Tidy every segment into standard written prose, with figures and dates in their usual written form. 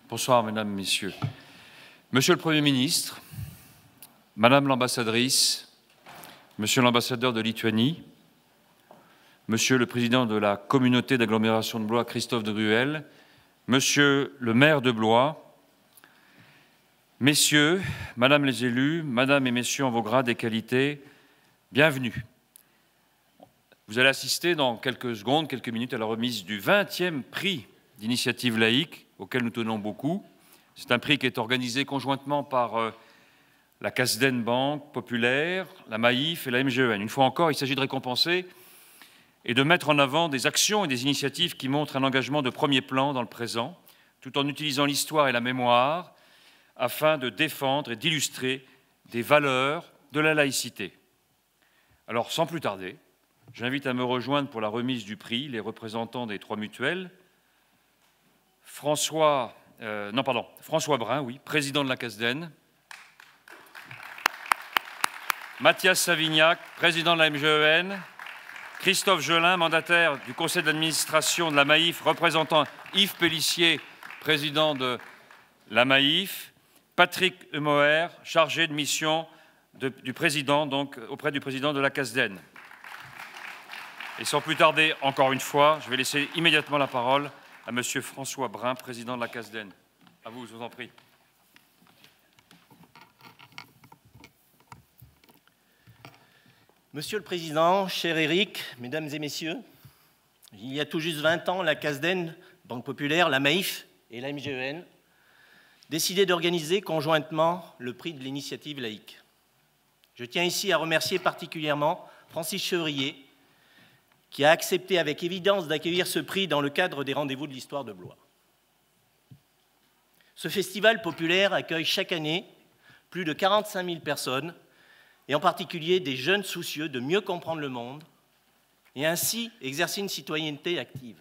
Bonsoir, Mesdames, Messieurs. Monsieur le Premier ministre, Madame l'ambassadrice, Monsieur l'ambassadeur de Lituanie, Monsieur le Président de la communauté d'agglomération de Blois, Christophe de Ruel, Monsieur le maire de Blois, Messieurs, Madame les élus, Madame et Messieurs en vos grades et qualités, bienvenue. Vous allez assister dans quelques secondes, quelques minutes à la remise du 20e prix d'initiative laïque, auquel nous tenons beaucoup. C'est un prix qui est organisé conjointement par la Casden Banque Populaire, la Maïf et la MGEN. Une fois encore, il s'agit de récompenser et de mettre en avant des actions et des initiatives qui montrent un engagement de premier plan dans le présent, tout en utilisant l'histoire et la mémoire afin de défendre et d'illustrer des valeurs de la laïcité. Alors, sans plus tarder, j'invite à me rejoindre pour la remise du prix les représentants des trois mutuelles. François Brun, oui, président de la Casden. Mathias Savignac, président de la MGEN. Christophe Gelin, mandataire du conseil d'administration de la Maïf, représentant Yves Pellissier, président de la Maïf. Patrick Humoer, chargé de mission du président, donc auprès du président de la Casden. Et sans plus tarder, encore une fois, je vais laisser immédiatement la parole à Monsieur François Brun, président de la Casden. À vous, je vous en prie. Monsieur le Président, cher Éric, Mesdames et Messieurs, il y a tout juste 20 ans, la Casden, Banque Populaire, la Maïf et la MGEN décidaient d'organiser conjointement le prix de l'initiative laïque. Je tiens ici à remercier particulièrement Francis Chevrier, qui a accepté avec évidence d'accueillir ce prix dans le cadre des rendez-vous de l'histoire de Blois. Ce festival populaire accueille chaque année plus de 45 000 personnes, et en particulier des jeunes soucieux de mieux comprendre le monde et ainsi exercer une citoyenneté active.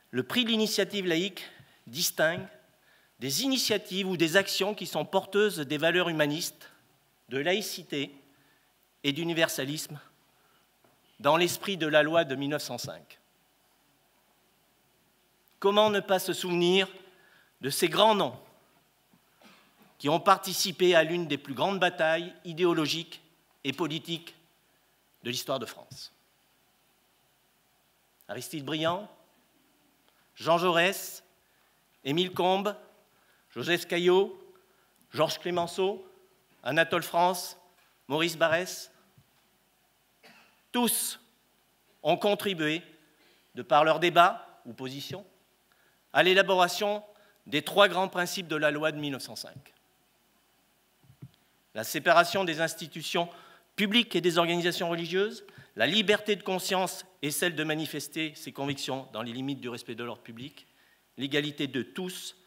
Le prix de l'initiative laïque distingue des initiatives ou des actions qui sont porteuses des valeurs humanistes, de laïcité et d'universalisme dans l'esprit de la loi de 1905. Comment ne pas se souvenir de ces grands noms qui ont participé à l'une des plus grandes batailles idéologiques et politiques de l'histoire de France? Aristide Briand, Jean Jaurès, Émile Combes, Joseph Caillaux, Georges Clemenceau, Anatole France, Maurice Barrès, tous ont contribué, de par leurs débats ou positions, à l'élaboration des trois grands principes de la loi de 1905. La séparation des institutions publiques et des organisations religieuses, la liberté de conscience et celle de manifester ses convictions dans les limites du respect de l'ordre public, l'égalité de tous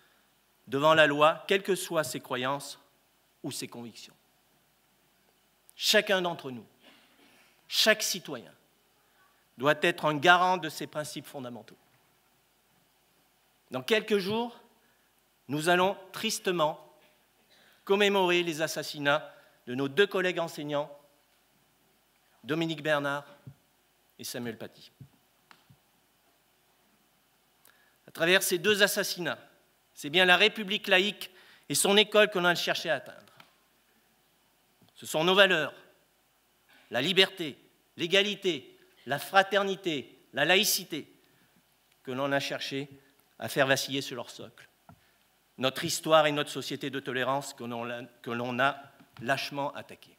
devant la loi, quelles que soient ses croyances ou ses convictions. Chacun d'entre nous, chaque citoyen, doit être un garant de ces principes fondamentaux. Dans quelques jours, nous allons tristement commémorer les assassinats de nos deux collègues enseignants, Dominique Bernard et Samuel Paty. À travers ces deux assassinats, c'est bien la République laïque et son école que l'on a cherché à atteindre. Ce sont nos valeurs, la liberté, l'égalité, la fraternité, la laïcité, que l'on a cherché à faire vaciller sur leur socle. Notre histoire et notre société de tolérance que l'on a lâchement attaquée.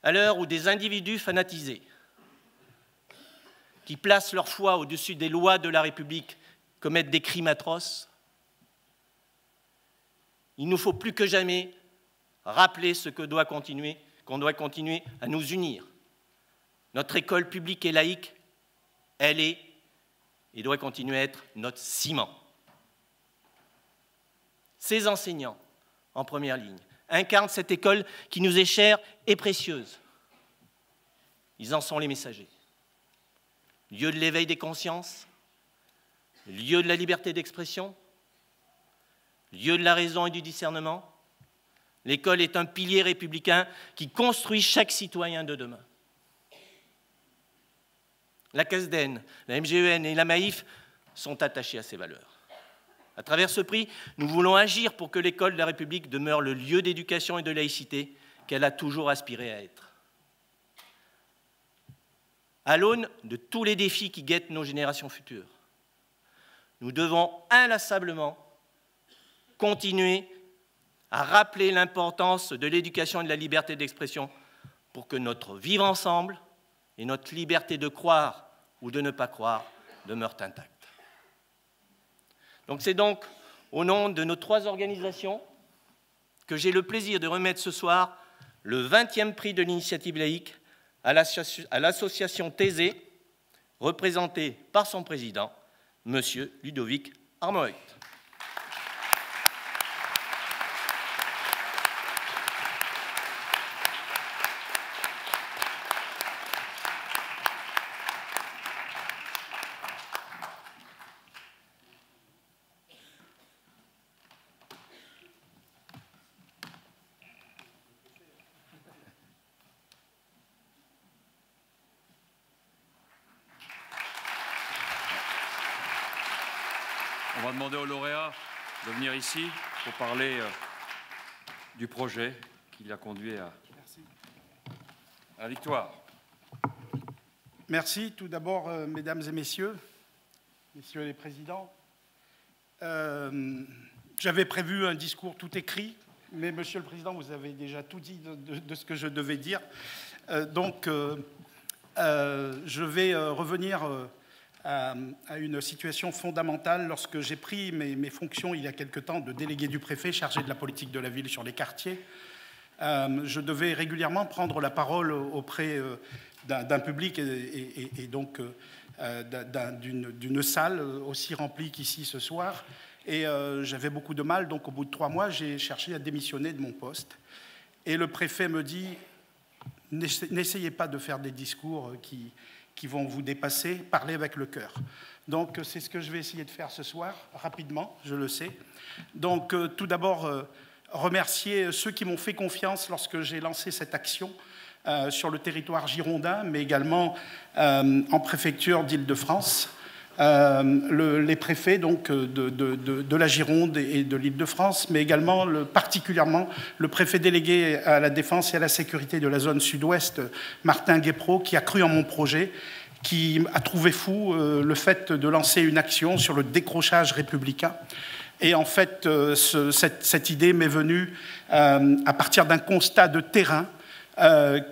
À l'heure où des individus fanatisés, qui placent leur foi au-dessus des lois de la République, commettent des crimes atroces, il nous faut plus que jamais rappeler qu'on doit continuer à nous unir. Notre école publique et laïque, elle est et doit continuer à être notre ciment. Ces enseignants, en première ligne, incarnent cette école qui nous est chère et précieuse. Ils en sont les messagers. Lieu de l'éveil des consciences, lieu de la liberté d'expression, lieu de la raison et du discernement. L'école est un pilier républicain qui construit chaque citoyen de demain. la CASDEN, la MGEN et la MAIF sont attachés à ces valeurs. À travers ce prix, nous voulons agir pour que l'école de la République demeure le lieu d'éducation et de laïcité qu'elle a toujours aspiré à être. À l'aune de tous les défis qui guettent nos générations futures, nous devons inlassablement continuer à rappeler l'importance de l'éducation et de la liberté d'expression pour que notre vivre ensemble et notre liberté de croire ou de ne pas croire demeurent intactes. C'est donc au nom de nos 3 organisations que j'ai le plaisir de remettre ce soir le 20e prix de l'initiative laïque à l'association Thésée, représentée par son président, M. Ludovic Armoët. On va demander au lauréat de venir ici pour parler du projet qui l'a conduit à la victoire. Merci. Tout d'abord, mesdames et messieurs les présidents, j'avais prévu un discours tout écrit, mais Monsieur le Président, vous avez déjà tout dit de ce que je devais dire. Je vais revenir à une situation fondamentale. Lorsque j'ai pris mes fonctions il y a quelque temps de délégué du préfet chargé de la politique de la ville sur les quartiers, je devais régulièrement prendre la parole auprès d'un public et donc d'une salle aussi remplie qu'ici ce soir. Et j'avais beaucoup de mal, donc au bout de 3 mois, j'ai cherché à démissionner de mon poste. Et le préfet me dit, n'essayez pas de faire des discours qui vont vous dépasser, parlez avec le cœur. Donc c'est ce que je vais essayer de faire ce soir, rapidement, je le sais. Donc tout d'abord, remercier ceux qui m'ont fait confiance lorsque j'ai lancé cette action sur le territoire girondin, mais également en préfecture d'Île-de-France. Les préfets donc, de la Gironde et de l'Île-de-France, mais également particulièrement le préfet délégué à la défense et à la sécurité de la zone sud-ouest, Martin Guépraud, qui a cru en mon projet, qui a trouvé fou le fait de lancer une action sur le décrochage républicain. Et en fait, cette idée m'est venue à partir d'un constat de terrain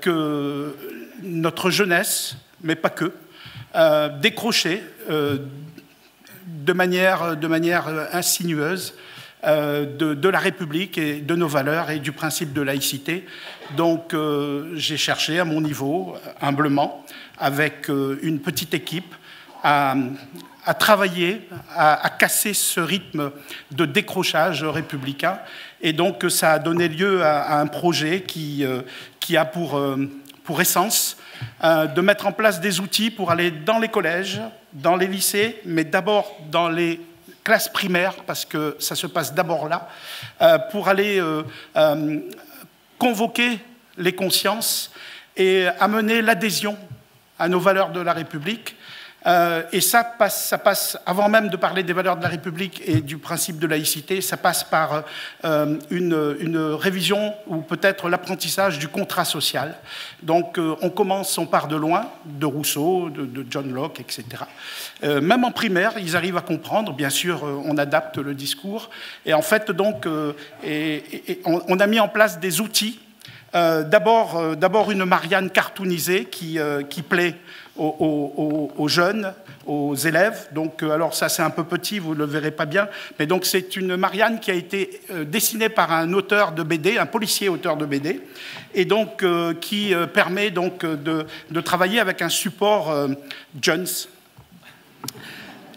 que notre jeunesse, mais pas que, décroché de manière insinueuse de la République et de nos valeurs et du principe de laïcité. Donc j'ai cherché à mon niveau, humblement, avec une petite équipe, à travailler, à casser ce rythme de décrochage républicain. Et donc ça a donné lieu à un projet qui a pour essence de mettre en place des outils pour aller dans les collèges, dans les lycées, mais d'abord dans les classes primaires, parce que ça se passe d'abord là, pour aller convoquer les consciences et amener l'adhésion à nos valeurs de la République. Et ça passe, avant même de parler des valeurs de la République et du principe de laïcité, ça passe par une révision ou peut-être l'apprentissage du contrat social. Donc on part de loin, de Rousseau, de John Locke, etc. Même en primaire, ils arrivent à comprendre, bien sûr, on adapte le discours. Et en fait, donc, on a mis en place des outils. D'abord une Marianne cartoonisée qui plaît aux jeunes, aux élèves. Donc, alors ça c'est un peu petit, vous ne le verrez pas bien, mais donc c'est une Marianne qui a été dessinée par un auteur de BD, un policier auteur de BD, et donc qui permet donc de travailler avec un support Jones.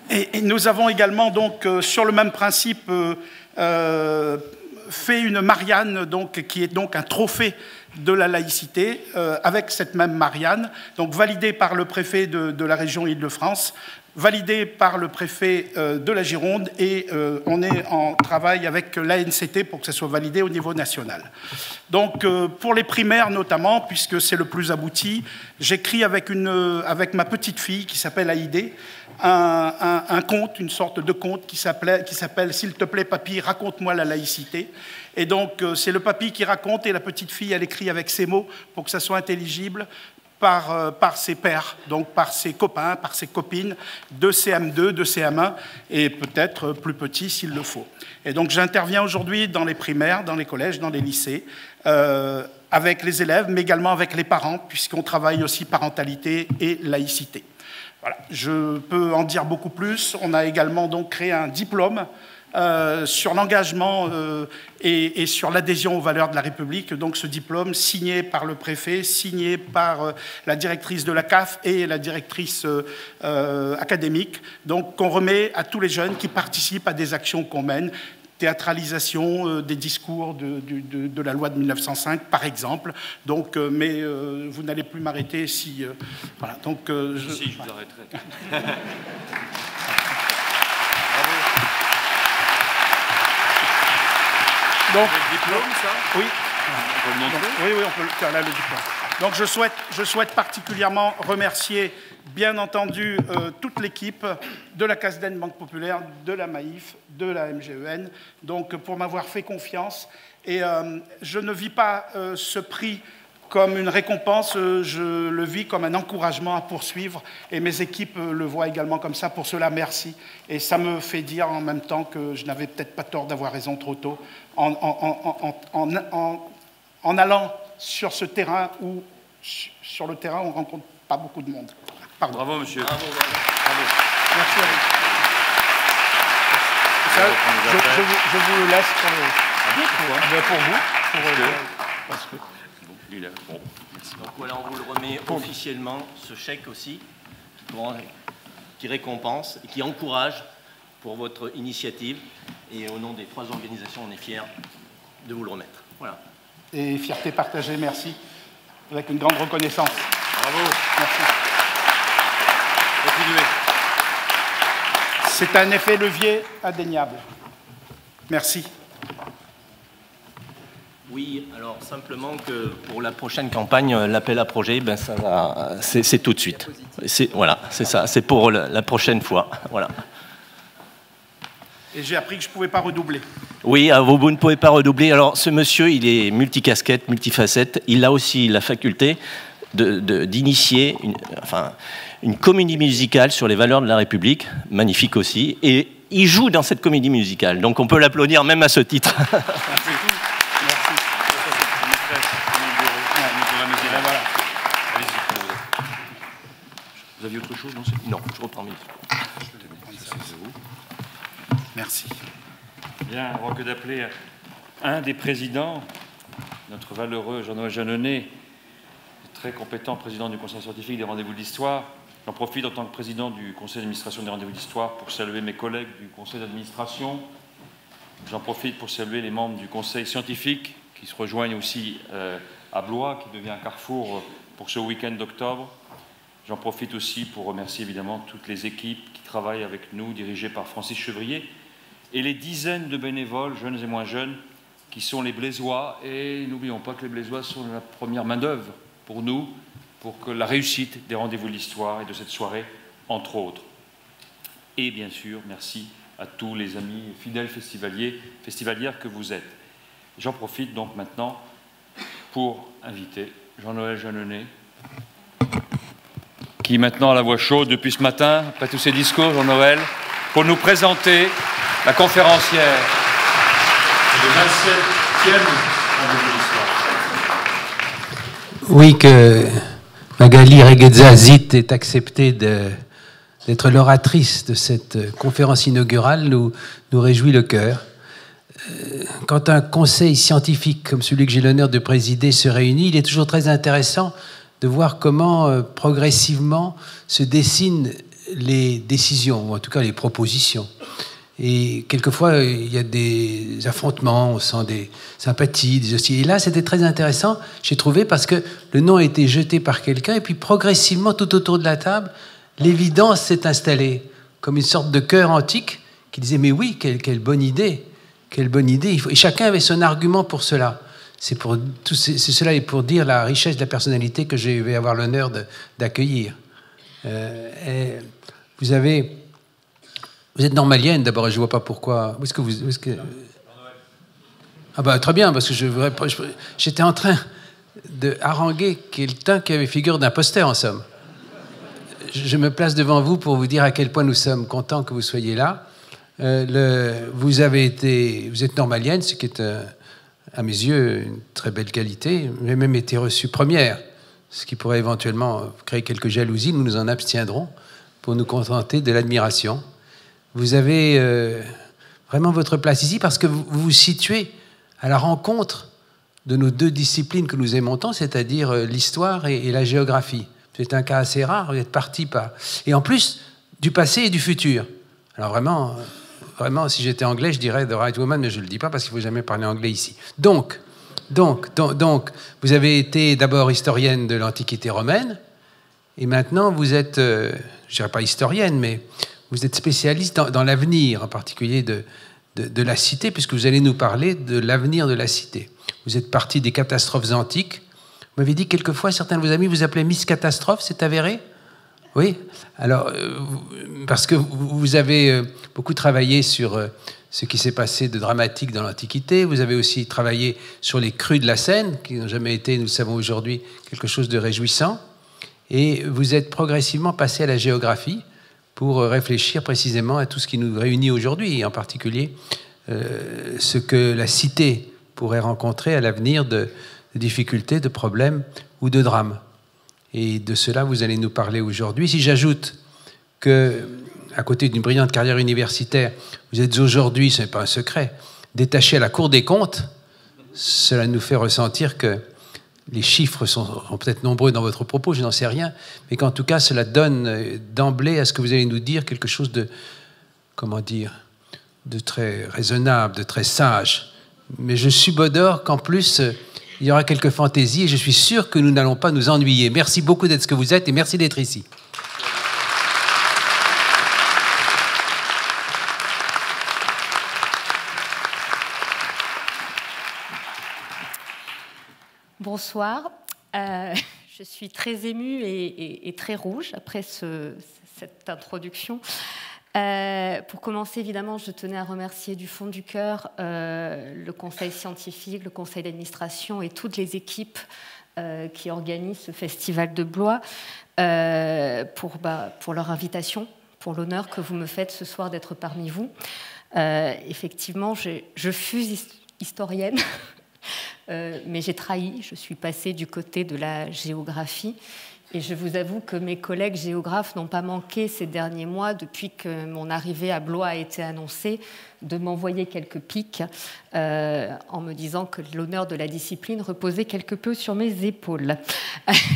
Et nous avons également donc sur le même principe fait une Marianne donc, qui est donc un trophée de la laïcité, avec cette même Marianne, donc validée par le préfet de la région Île-de-France, validé par le préfet de la Gironde et on est en travail avec l'ANCT pour que ça soit validé au niveau national. Donc pour les primaires notamment, puisque c'est le plus abouti, j'écris avec ma petite fille qui s'appelle Haïdé un conte, une sorte de conte qui s'appelle « S'il te plaît papy, raconte-moi la laïcité ». Et donc c'est le papy qui raconte et la petite fille elle écrit avec ses mots pour que ça soit intelligible par ses pairs, donc par ses copains, par ses copines de CM2, de CM1 et peut-être plus petits s'il le faut. Et donc j'interviens aujourd'hui dans les primaires, dans les collèges, dans les lycées, avec les élèves, mais également avec les parents, puisqu'on travaille aussi parentalité et laïcité. Voilà. Je peux en dire beaucoup plus. On a également donc créé un diplôme sur l'engagement et sur l'adhésion aux valeurs de la République. Donc ce diplôme signé par le préfet, signé par la directrice de la CAF et la directrice académique, donc qu'on remet à tous les jeunes qui participent à des actions qu'on mène, théâtralisation des discours de la loi de 1905, par exemple. Donc, mais vous n'allez plus m'arrêter si... voilà, donc... Si, je vous arrêterai. Donc, le diplôme, ça? Oui. On peut le montrer? Oui, on peut faire là le diplôme. Donc je souhaite particulièrement remercier, bien entendu, toute l'équipe de la CASDEN Banque Populaire, de la Maïf, de la MGEN, donc pour m'avoir fait confiance. Et je ne vis pas ce prix comme une récompense, je le vis comme un encouragement à poursuivre et mes équipes le voient également comme ça. Pour cela, merci. Et ça me fait dire en même temps que je n'avais peut-être pas tort d'avoir raison trop tôt en allant sur ce terrain où, sur le terrain, on ne rencontre pas beaucoup de monde. Pardon. Bravo, monsieur. Bravo. Merci à vous. Ça, je vous le laisse pour vous. Parce que... Bon, merci. Donc voilà, on vous le remet officiellement, ce chèque aussi, qui récompense et qui encourage pour votre initiative. Et au nom des 3 organisations, on est fiers de vous le remettre. Voilà. Et fierté partagée, merci, avec une grande reconnaissance. Bravo. Merci. Continuez. C'est un effet levier indéniable. Merci. Oui, alors simplement que pour la prochaine campagne, l'appel à projet, ben ça va, c'est tout de suite. Voilà, c'est ça, c'est pour la prochaine fois. Voilà. Et j'ai appris que je ne pouvais pas redoubler. Oui, vous ne pouvez pas redoubler. Alors ce monsieur, il est multicasquette, multifacette. Il a aussi la faculté d'initier une comédie musicale sur les valeurs de la République, magnifique aussi. Et il joue dans cette comédie musicale. Donc on peut l'applaudir même à ce titre. Merci. Vous aviez autre chose? Non, je reprends mes... Merci. Bien, avant que d'appeler un des présidents, notre valeureux Jean-Noël Jeanneney, très compétent président du Conseil scientifique des rendez-vous de l'histoire, j'en profite en tant que président du Conseil d'administration des rendez-vous d'histoire pour saluer mes collègues du Conseil d'administration. J'en profite pour saluer les membres du Conseil scientifique qui se rejoignent aussi à Blois, qui devient un carrefour pour ce week-end d'octobre. J'en profite aussi pour remercier évidemment toutes les équipes qui travaillent avec nous, dirigées par Francis Chevrier, et les dizaines de bénévoles, jeunes et moins jeunes, qui sont les Blaisois. Et n'oublions pas que les Blaisois sont la première main-d'œuvre pour nous, pour que la réussite des rendez-vous de l'histoire et de cette soirée, entre autres. Et bien sûr, merci à tous les amis fidèles festivalières que vous êtes. J'en profite donc maintenant pour inviter Jean-Noël Jeanneney, qui maintenant a la voix chaude depuis ce matin, après tous ces discours, Jean-Noël, pour nous présenter la conférencière du 27e rendez-vous de l'histoire. Oui, que Magali Reguezza-Zit ait accepté d'être l'oratrice de cette conférence inaugurale nous réjouit le cœur. Quand un conseil scientifique comme celui que j'ai l'honneur de présider se réunit, il est toujours très intéressant de voir comment progressivement se dessinent les décisions, ou en tout cas les propositions. Et quelquefois, il y a des affrontements, on sent des sympathies, des hostilités. Et là, c'était très intéressant, j'ai trouvé, parce que le nom a été jeté par quelqu'un, et puis progressivement, tout autour de la table, l'évidence s'est installée comme une sorte de chœur antique qui disait « Mais oui, quelle bonne idée, quelle bonne idée !» Et chacun avait son argument pour cela. C'est cela est pour dire la richesse de la personnalité que je vais avoir l'honneur d'accueillir. Vous êtes normalienne d'abord, et je ne vois pas pourquoi. Où est-ce que Ah bah très bien, parce que j'étais en train de haranguer quelqu'un qui avait figure d'imposteur en somme. Je me place devant vous pour vous dire à quel point nous sommes contents que vous soyez là. Vous êtes normalienne, ce qui est à mes yeux une très belle qualité. Vous avez même été reçue première, ce qui pourrait éventuellement créer quelques jalousies. Nous nous en abstiendrons pour nous contenter de l'admiration. Vous avez vraiment votre place ici parce que vous vous situez à la rencontre de nos deux disciplines que nous aimons tant, c'est-à-dire l'histoire et la géographie. C'est un cas assez rare, vous êtes partis par... Et en plus, du passé et du futur. Alors vraiment, si j'étais anglais, je dirais The Right Woman, mais je ne le dis pas parce qu'il ne faut jamais parler anglais ici. Donc, vous avez été d'abord historienne de l'Antiquité romaine, et maintenant vous êtes, je ne dirais pas historienne, mais vous êtes spécialiste dans l'avenir, en particulier de la cité, puisque vous allez nous parler de l'avenir de la cité. Vous êtes parti des catastrophes antiques. Vous m'avez dit quelquefois, certains de vos amis vous appelaient Miss Catastrophe, c'est avéré ? Oui. Alors, parce que vous avez beaucoup travaillé sur ce qui s'est passé de dramatique dans l'Antiquité. Vous avez aussi travaillé sur les crues de la Seine, qui n'ont jamais été, nous le savons aujourd'hui, quelque chose de réjouissant. Et vous êtes progressivement passé à la géographie pour réfléchir précisément à tout ce qui nous réunit aujourd'hui, et en particulier ce que la cité pourrait rencontrer à l'avenir de difficultés, de problèmes ou de drames. Et de cela, vous allez nous parler aujourd'hui. Si j'ajoute que, à côté d'une brillante carrière universitaire, vous êtes aujourd'hui, ce n'est pas un secret, détaché à la Cour des comptes, cela nous fait ressentir que les chiffres sont peut-être nombreux dans votre propos, je n'en sais rien, mais qu'en tout cas, cela donne d'emblée à ce que vous allez nous dire quelque chose de, comment dire, de très raisonnable, de très sage. Mais je subodore qu'en plus, il y aura quelques fantaisies et je suis sûr que nous n'allons pas nous ennuyer. Merci beaucoup d'être ce que vous êtes et merci d'être ici. Bonsoir. Je suis très émue et très rouge après cette introduction. Pour commencer, évidemment, je tenais à remercier du fond du cœur le conseil scientifique, le conseil d'administration et toutes les équipes qui organisent ce festival de Blois pour leur invitation, pour l'honneur que vous me faites ce soir d'être parmi vous. Effectivement, je fus historienne, mais j'ai trahi, je suis passée du côté de la géographie. Et je vous avoue que mes collègues géographes n'ont pas manqué ces derniers mois, depuis que mon arrivée à Blois a été annoncée, de m'envoyer quelques piques en me disant que l'honneur de la discipline reposait quelque peu sur mes épaules.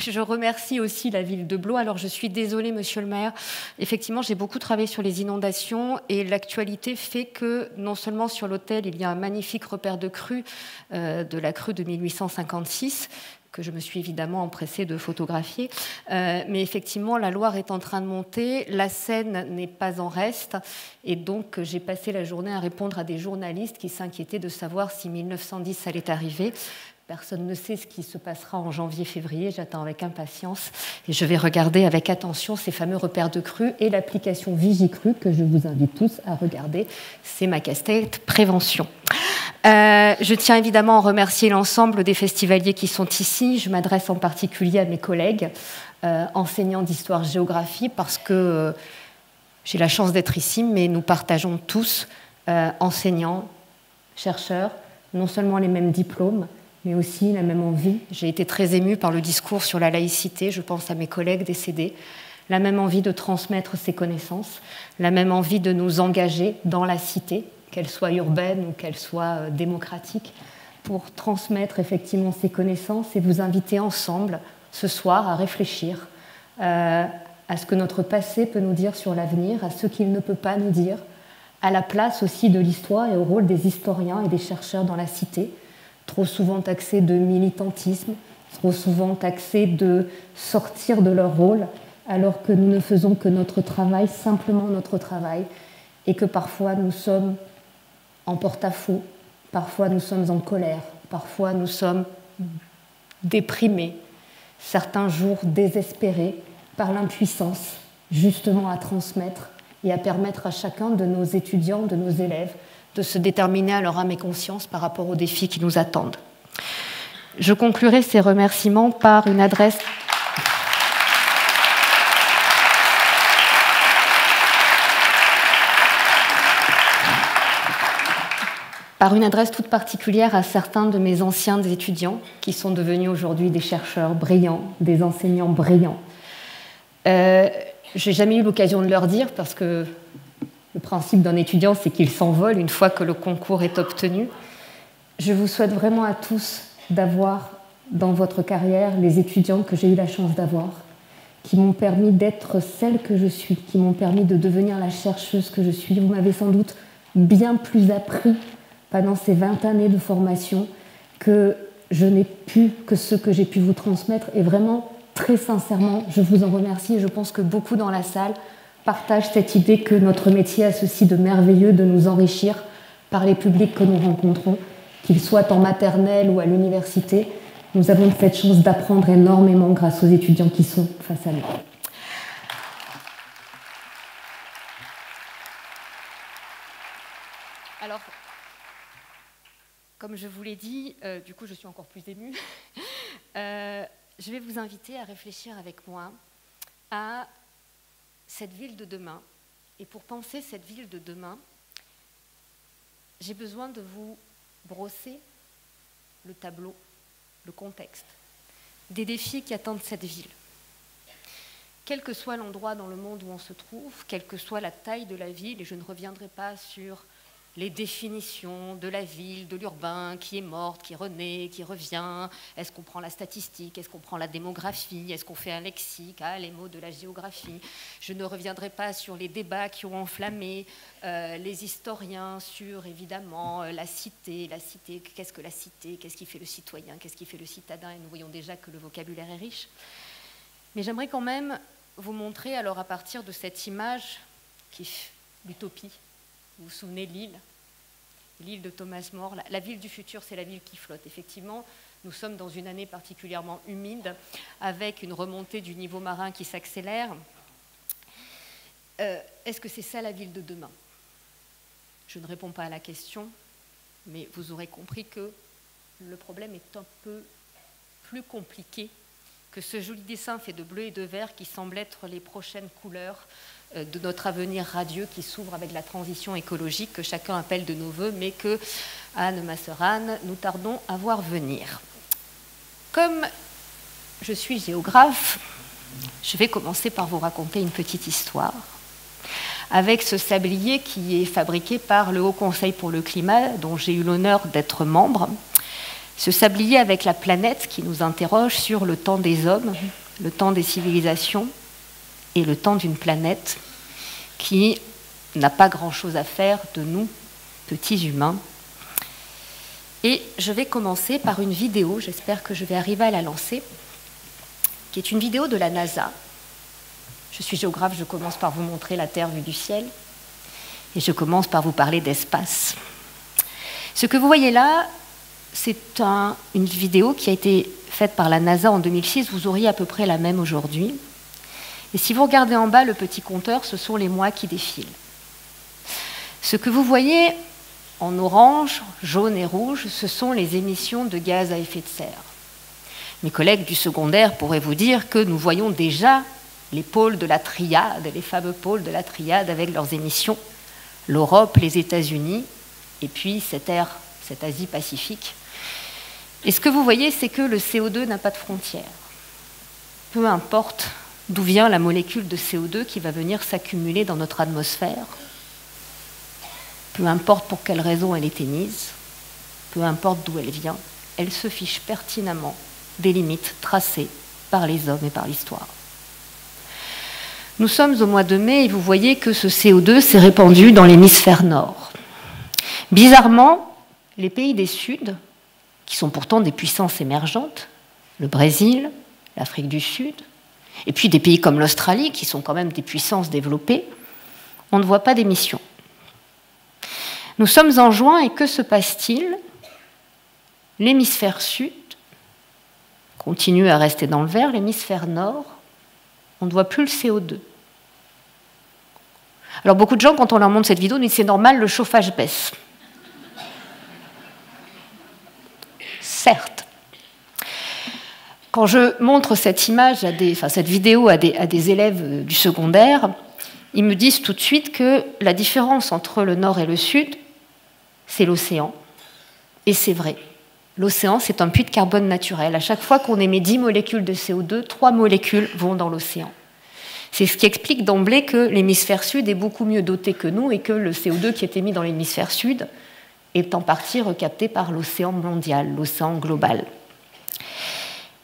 Je remercie aussi la ville de Blois. Alors je suis désolée, monsieur le maire, effectivement j'ai beaucoup travaillé sur les inondations et l'actualité fait que non seulement sur l'autel il y a un magnifique repère de crue, de la crue de 1856, que je me suis évidemment empressée de photographier. Mais effectivement, la Loire est en train de monter, la Seine n'est pas en reste, et donc j'ai passé la journée à répondre à des journalistes qui s'inquiétaient de savoir si 1910 allait arriver. Personne ne sait ce qui se passera en janvier-février, j'attends avec impatience, et je vais regarder avec attention ces fameux repères de crue et l'application Vigicru que je vous invite tous à regarder. C'est ma casse-tête prévention. Je tiens évidemment à remercier l'ensemble des festivaliers qui sont ici. Je m'adresse en particulier à mes collègues enseignants d'histoire-géographie parce que j'ai la chance d'être ici, mais nous partageons tous, enseignants, chercheurs, non seulement les mêmes diplômes, mais aussi la même envie. J'ai été très émue par le discours sur la laïcité, je pense à mes collègues décédés, la même envie de transmettre ces connaissances, la même envie de nous engager dans la cité, qu'elle soit urbaine ou qu'elle soit démocratique, pour transmettre effectivement ces connaissances et vous inviter ensemble ce soir à réfléchir à ce que notre passé peut nous dire sur l'avenir, à ce qu'il ne peut pas nous dire, à la place aussi de l'histoire et au rôle des historiens et des chercheurs dans la cité, trop souvent taxés de militantisme, trop souvent taxés de sortir de leur rôle alors que nous ne faisons que notre travail, simplement notre travail, et que parfois nous sommes en porte-à-faux, parfois nous sommes en colère, parfois nous sommes déprimés, certains jours désespérés par l'impuissance justement à transmettre et à permettre à chacun de nos étudiants, de nos élèves, de se déterminer à leur âme et conscience par rapport aux défis qui nous attendent. Je conclurai ces remerciements par une adresse toute particulière à certains de mes anciens étudiants qui sont devenus aujourd'hui des chercheurs brillants, des enseignants brillants. Je n'ai jamais eu l'occasion de leur dire parce que le principe d'un étudiant, c'est qu'il s'envole une fois que le concours est obtenu. Je vous souhaite vraiment à tous d'avoir dans votre carrière les étudiants que j'ai eu la chance d'avoir, qui m'ont permis d'être celle que je suis, qui m'ont permis de devenir la chercheuse que je suis. Vous m'avez sans doute bien plus appris pendant ces 20 années de formation que je n'ai pu, que ce que j'ai pu vous transmettre. Et vraiment, très sincèrement, je vous en remercie. Et je pense que beaucoup dans la salle partagent cette idée que notre métier a ceci de merveilleux de nous enrichir par les publics que nous rencontrons, qu'ils soient en maternelle ou à l'université. Nous avons cette chance d'apprendre énormément grâce aux étudiants qui sont face à nous. Alors, comme je vous l'ai dit, du coup je suis encore plus émue, je vais vous inviter à réfléchir avec moi à cette ville de demain. Et pour penser cette ville de demain, j'ai besoin de vous brosser le tableau, le contexte, des défis qui attendent cette ville. Quel que soit l'endroit dans le monde où on se trouve, quelle que soit la taille de la ville, et je ne reviendrai pas sur les définitions de la ville, de l'urbain, qui est morte, qui renaît, qui revient, est-ce qu'on prend la statistique, est-ce qu'on prend la démographie, est-ce qu'on fait un lexique, les mots de la géographie. Je ne reviendrai pas sur les débats qui ont enflammé les historiens sur, évidemment, la cité, qu'est-ce que la cité, qu'est-ce qui fait le citoyen, qu'est-ce qui fait le citadin, et nous voyons déjà que le vocabulaire est riche. Mais j'aimerais quand même vous montrer, alors à partir de cette image, l'utopie. Vous vous souvenez de l'île de Thomas More, la ville du futur, c'est la ville qui flotte. Effectivement, nous sommes dans une année particulièrement humide, avec une remontée du niveau marin qui s'accélère. Est-ce que c'est ça la ville de demain? Je ne réponds pas à la question, mais vous aurez compris que le problème est un peu plus compliqué que ce joli dessin fait de bleu et de vert qui semble être les prochaines couleurs de notre avenir radieux qui s'ouvre avec la transition écologique que chacun appelle de nos voeux, mais que, Anne, ma sœur Anne, nous tardons à voir venir. Comme je suis géographe, je vais commencer par vous raconter une petite histoire avec ce sablier qui est fabriqué par le Haut Conseil pour le climat, dont j'ai eu l'honneur d'être membre. Ce sablier avec la planète qui nous interroge sur le temps des hommes, le temps des civilisations, et le temps d'une planète qui n'a pas grand-chose à faire de nous, petits humains. Et je vais commencer par une vidéo, j'espère que je vais arriver à la lancer, qui est une vidéo de la NASA. Je suis géographe, je commence par vous montrer la Terre vue du ciel, et je commence par vous parler d'espace. Ce que vous voyez là, c'est une vidéo qui a été faite par la NASA en 2006, vous auriez à peu près la même aujourd'hui. Et si vous regardez en bas le petit compteur, ce sont les mois qui défilent. Ce que vous voyez en orange, jaune et rouge, ce sont les émissions de gaz à effet de serre. Mes collègues du secondaire pourraient vous dire que nous voyons déjà les pôles de la triade, les fameux pôles de la triade avec leurs émissions, l'Europe, les États-Unis, et puis cette Asie-Pacifique. Et ce que vous voyez, c'est que le CO2 n'a pas de frontières. Peu importe d'où vient la molécule de CO2 qui va venir s'accumuler dans notre atmosphère, peu importe pour quelle raison elle est émise, peu importe d'où elle vient, elle se fiche pertinemment des limites tracées par les hommes et par l'histoire. Nous sommes au mois de mai et vous voyez que ce CO2 s'est répandu dans l'hémisphère nord. Bizarrement, les pays des Suds, qui sont pourtant des puissances émergentes, le Brésil, l'Afrique du Sud, et puis des pays comme l'Australie, qui sont quand même des puissances développées, on ne voit pas d'émissions. Nous sommes en juin et que se passe-t-il? L'hémisphère sud continue à rester dans le vert, l'hémisphère nord, on ne voit plus le CO2. Alors beaucoup de gens, quand on leur montre cette vidéo, disent c'est normal, le chauffage baisse. Certes. Quand je montre cette image, cette vidéo à des élèves du secondaire, ils me disent tout de suite que la différence entre le nord et le sud, c'est l'océan. Et c'est vrai. L'océan, c'est un puits de carbone naturel. À chaque fois qu'on émet 10 molécules de CO2, 3 molécules vont dans l'océan. C'est ce qui explique d'emblée que l'hémisphère sud est beaucoup mieux doté que nous et que le CO2 qui est émis dans l'hémisphère sud est en partie recapté par l'océan mondial, l'océan global.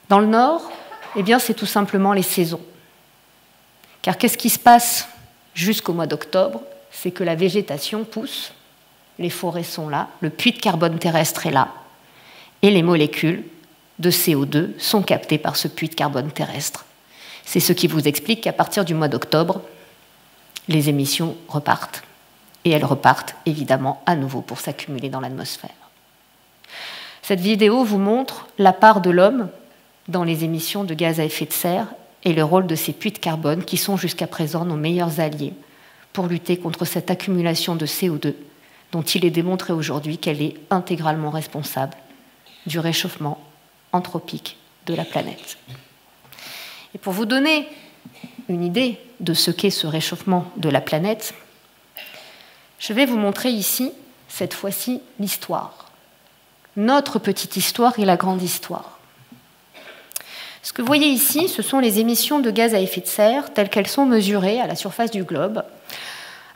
Dans le nord, eh bien, c'est tout simplement les saisons. Car qu'est-ce qui se passe jusqu'au mois d'octobre? C'est que la végétation pousse, les forêts sont là, le puits de carbone terrestre est là, et les molécules de CO2 sont captées par ce puits de carbone terrestre. C'est ce qui vous explique qu'à partir du mois d'octobre, les émissions repartent. Et elles repartent évidemment à nouveau pour s'accumuler dans l'atmosphère. Cette vidéo vous montre la part de l'homme dans les émissions de gaz à effet de serre et le rôle de ces puits de carbone qui sont jusqu'à présent nos meilleurs alliés pour lutter contre cette accumulation de CO2 dont il est démontré aujourd'hui qu'elle est intégralement responsable du réchauffement anthropique de la planète. Et pour vous donner une idée de ce qu'est ce réchauffement de la planète, je vais vous montrer ici, cette fois-ci, l'histoire. Notre petite histoire et la grande histoire. Ce que vous voyez ici, ce sont les émissions de gaz à effet de serre telles qu'elles sont mesurées à la surface du globe.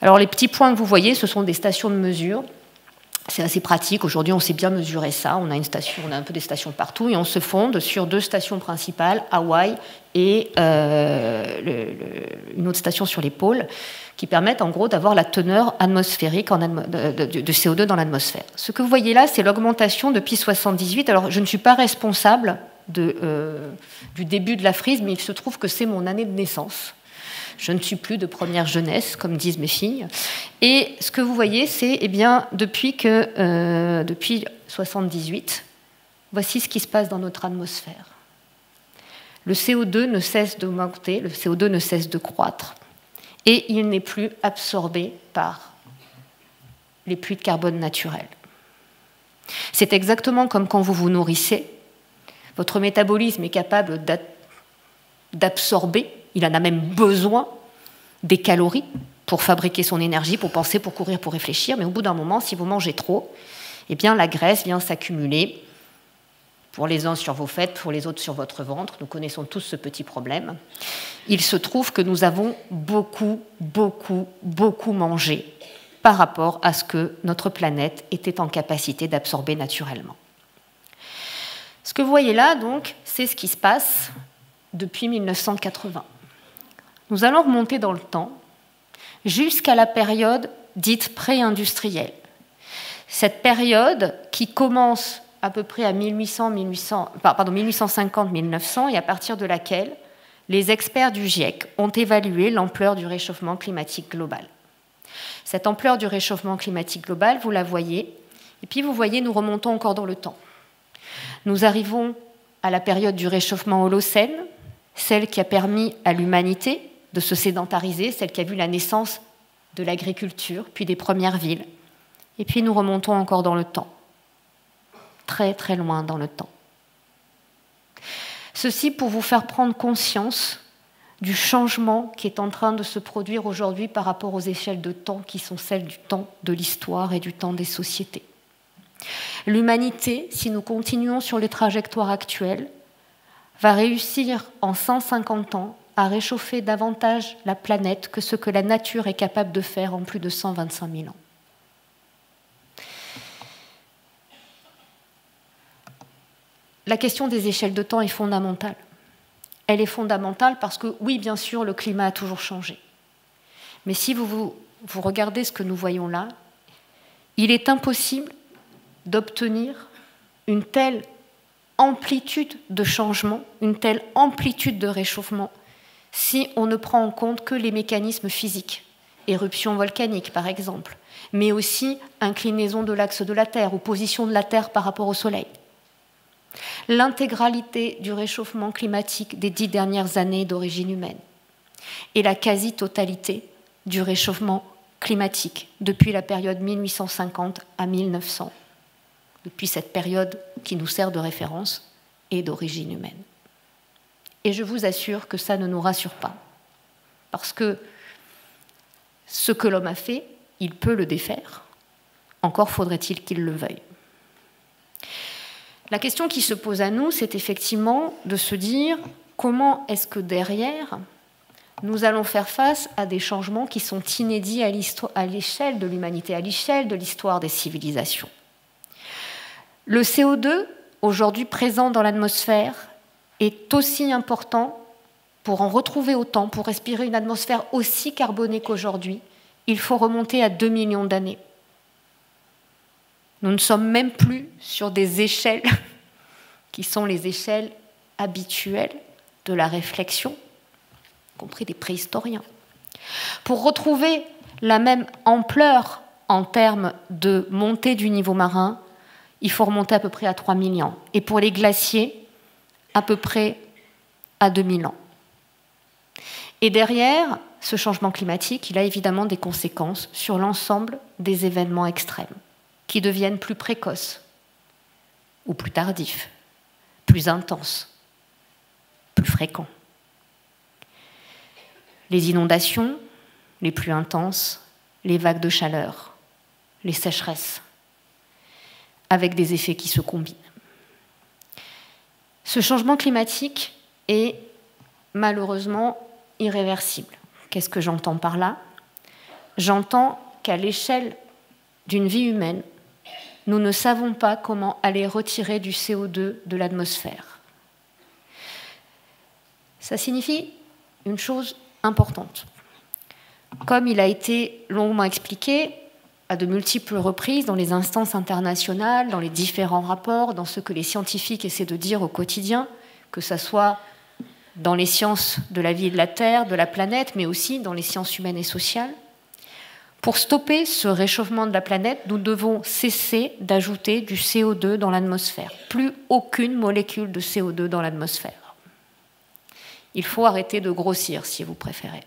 Alors les petits points que vous voyez, ce sont des stations de mesure. C'est assez pratique. Aujourd'hui, on sait bien mesurer ça. On a un peu des stations partout et on se fonde sur 2 stations principales, Hawaï et une autre station sur les pôles, qui permettent en gros d'avoir la teneur atmosphérique de CO2 dans l'atmosphère. Ce que vous voyez là, c'est l'augmentation depuis 1978. Alors, je ne suis pas responsable du début de la frise, mais il se trouve que c'est mon année de naissance. Je ne suis plus de première jeunesse, comme disent mes filles. Et ce que vous voyez, c'est depuis 1978, voici ce qui se passe dans notre atmosphère. Le CO2 ne cesse d'augmenter, le CO2 ne cesse de croître, et il n'est plus absorbé par les puits de carbone naturels. C'est exactement comme quand vous vous nourrissez. Votre métabolisme est capable d'absorber, il en a même besoin des calories pour fabriquer son énergie, pour penser, pour courir, pour réfléchir. Mais au bout d'un moment, si vous mangez trop, eh bien, la graisse vient s'accumuler pour les uns sur vos fêtes, pour les autres sur votre ventre. Nous connaissons tous ce petit problème. Il se trouve que nous avons beaucoup mangé par rapport à ce que notre planète était en capacité d'absorber naturellement. Ce que vous voyez là, donc, c'est ce qui se passe depuis 1980. Nous allons remonter dans le temps jusqu'à la période dite pré-industrielle. Cette période qui commence à peu près à 1850-1900 et à partir de laquelle les experts du GIEC ont évalué l'ampleur du réchauffement climatique global. Cette ampleur du réchauffement climatique global, vous la voyez, et puis vous voyez, nous remontons encore dans le temps. Nous arrivons à la période du réchauffement holocène, celle qui a permis à l'humanité de se sédentariser, celle qui a vu la naissance de l'agriculture, puis des premières villes. Et puis nous remontons encore dans le temps, très très loin dans le temps. Ceci pour vous faire prendre conscience du changement qui est en train de se produire aujourd'hui par rapport aux échelles de temps qui sont celles du temps de l'histoire et du temps des sociétés. L'humanité, si nous continuons sur les trajectoires actuelles, va réussir en 150 ans à réchauffer davantage la planète que ce que la nature est capable de faire en plus de 125 000 ans. La question des échelles de temps est fondamentale. Elle est fondamentale parce que, oui, bien sûr, le climat a toujours changé. Mais si vous regardez ce que nous voyons là, il est impossible d'obtenir une telle amplitude de changement, une telle amplitude de réchauffement, si on ne prend en compte que les mécanismes physiques, éruption volcanique par exemple, mais aussi inclinaison de l'axe de la Terre ou position de la Terre par rapport au Soleil. L'intégralité du réchauffement climatique des 10 dernières années d'origine humaine et la quasi-totalité du réchauffement climatique depuis la période 1850 à 1900, depuis cette période qui nous sert de référence, est d'origine humaine. Et je vous assure que ça ne nous rassure pas, parce que ce que l'homme a fait, il peut le défaire, encore faudrait-il qu'il le veuille. La question qui se pose à nous, c'est effectivement de se dire comment est-ce que derrière, nous allons faire face à des changements qui sont inédits à l'échelle de l'humanité, à l'échelle de l'histoire des civilisations. Le CO2, aujourd'hui présent dans l'atmosphère, est aussi important pour en retrouver autant, pour respirer une atmosphère aussi carbonée qu'aujourd'hui. Il faut remonter à 2 millions d'années. Nous ne sommes même plus sur des échelles qui sont les échelles habituelles de la réflexion, y compris des préhistoriens. Pour retrouver la même ampleur en termes de montée du niveau marin, il faut remonter à peu près à 3000 ans. Et pour les glaciers, à peu près à 2000 ans. Et derrière ce changement climatique, il a évidemment des conséquences sur l'ensemble des événements extrêmes, qui deviennent plus précoces ou plus tardifs, plus intenses, plus fréquents. Les inondations les plus intenses, les vagues de chaleur, les sécheresses, avec des effets qui se combinent. Ce changement climatique est malheureusement irréversible. Qu'est-ce que j'entends par là? J'entends qu'à l'échelle d'une vie humaine, nous ne savons pas comment aller retirer du CO2 de l'atmosphère. Ça signifie une chose importante. Comme il a été longuement expliqué à de multiples reprises dans les instances internationales, dans les différents rapports, dans ce que les scientifiques essaient de dire au quotidien, que ce soit dans les sciences de la vie et de la Terre, de la planète, mais aussi dans les sciences humaines et sociales, pour stopper ce réchauffement de la planète, nous devons cesser d'ajouter du CO2 dans l'atmosphère. Plus aucune molécule de CO2 dans l'atmosphère. Il faut arrêter de grossir, si vous préférez.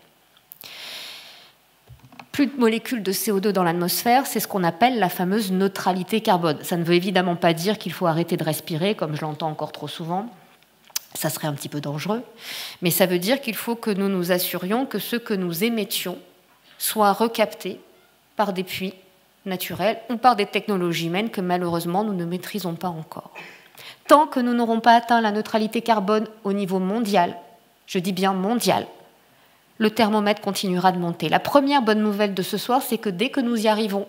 Plus de molécules de CO2 dans l'atmosphère, c'est ce qu'on appelle la fameuse neutralité carbone. Ça ne veut évidemment pas dire qu'il faut arrêter de respirer, comme je l'entends encore trop souvent. Ça serait un petit peu dangereux. Mais ça veut dire qu'il faut que nous nous assurions que ce que nous émettions soit recapté par des puits naturels ou par des technologies humaines que malheureusement nous ne maîtrisons pas encore. Tant que nous n'aurons pas atteint la neutralité carbone au niveau mondial, je dis bien mondial, le thermomètre continuera de monter. La première bonne nouvelle de ce soir, c'est que dès que nous y arrivons,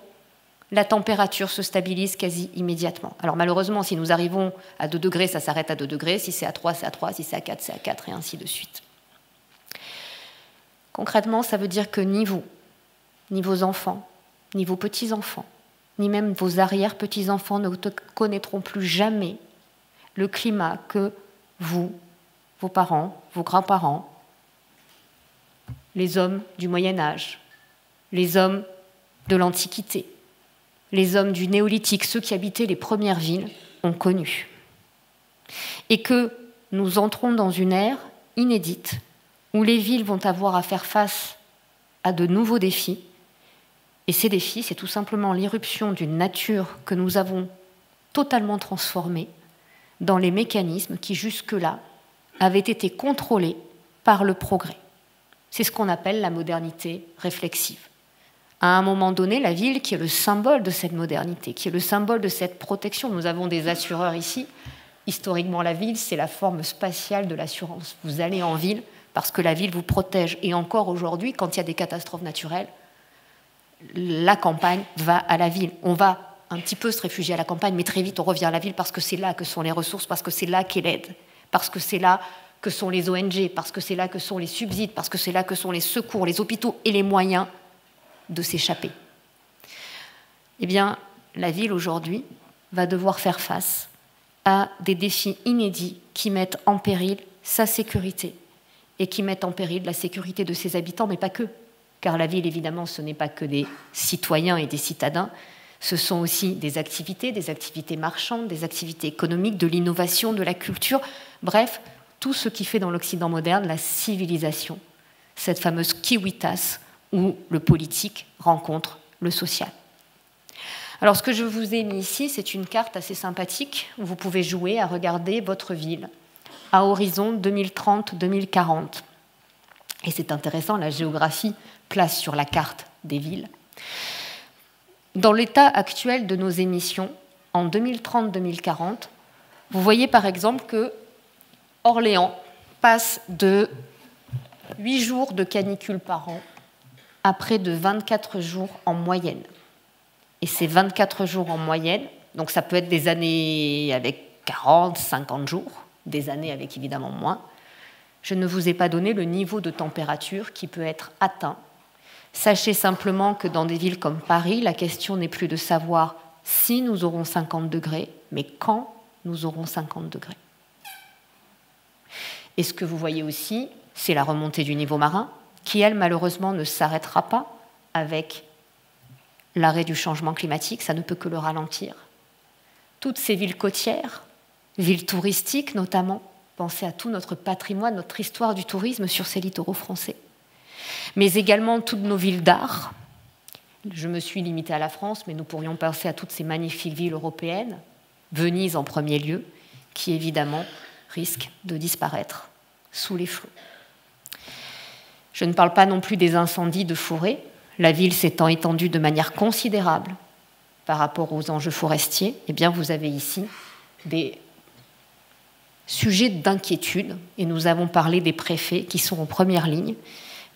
la température se stabilise quasi immédiatement. Alors malheureusement, si nous arrivons à 2 degrés, ça s'arrête à 2 degrés. Si c'est à 3, c'est à 3. Si c'est à 4, c'est à 4, et ainsi de suite. Concrètement, ça veut dire que ni vous, ni vos enfants, ni vos petits-enfants, ni même vos arrière-petits-enfants ne connaîtront plus jamais le climat que vous, vos parents, vos grands-parents, les hommes du Moyen-Âge, les hommes de l'Antiquité, les hommes du Néolithique, ceux qui habitaient les premières villes, ont connu. Et que nous entrons dans une ère inédite où les villes vont avoir à faire face à de nouveaux défis. Et ces défis, c'est tout simplement l'irruption d'une nature que nous avons totalement transformée dans les mécanismes qui, jusque-là, avaient été contrôlés par le progrès. C'est ce qu'on appelle la modernité réflexive. À un moment donné, la ville, qui est le symbole de cette modernité, qui est le symbole de cette protection, nous avons des assureurs ici. Historiquement, la ville, c'est la forme spatiale de l'assurance. Vous allez en ville parce que la ville vous protège. Et encore aujourd'hui, quand il y a des catastrophes naturelles, la campagne va à la ville. On va un petit peu se réfugier à la campagne, mais très vite, on revient à la ville parce que c'est là que sont les ressources, parce que c'est là qu'est l'aide, parce que c'est là que sont les ONG, parce que c'est là que sont les subsides, parce que c'est là que sont les secours, les hôpitaux et les moyens de s'échapper. Eh bien, la ville aujourd'hui va devoir faire face à des défis inédits qui mettent en péril sa sécurité et qui mettent en péril la sécurité de ses habitants, mais pas que. Car la ville, évidemment, ce n'est pas que des citoyens et des citadins, ce sont aussi des activités marchandes, des activités économiques, de l'innovation, de la culture, bref, tout ce qui fait dans l'Occident moderne la civilisation, cette fameuse civitas où le politique rencontre le social. Alors ce que je vous ai mis ici, c'est une carte assez sympathique où vous pouvez jouer à regarder votre ville à horizon 2030-2040. Et c'est intéressant, la géographie place sur la carte des villes. Dans l'état actuel de nos émissions, en 2030-2040, vous voyez par exemple que Orléans passe de 8 jours de canicule par an à près de 24 jours en moyenne. Et ces 24 jours en moyenne, donc ça peut être des années avec 40, 50 jours, des années avec évidemment moins. Je ne vous ai pas donné le niveau de température qui peut être atteint. Sachez simplement que dans des villes comme Paris, la question n'est plus de savoir si nous aurons 50 degrés, mais quand nous aurons 50 degrés. Et ce que vous voyez aussi, c'est la remontée du niveau marin, qui, elle, malheureusement, ne s'arrêtera pas avec l'arrêt du changement climatique, ça ne peut que le ralentir. Toutes ces villes côtières, villes touristiques notamment, pensez à tout notre patrimoine, notre histoire du tourisme sur ces littoraux français, mais également toutes nos villes d'art. Je me suis limitée à la France, mais nous pourrions penser à toutes ces magnifiques villes européennes, Venise en premier lieu, qui évidemment risque de disparaître sous les flots. Je ne parle pas non plus des incendies de forêt, la ville s'étant étendue de manière considérable par rapport aux enjeux forestiers. Eh bien, vous avez ici des sujets d'inquiétude, et nous avons parlé des préfets qui sont en première ligne,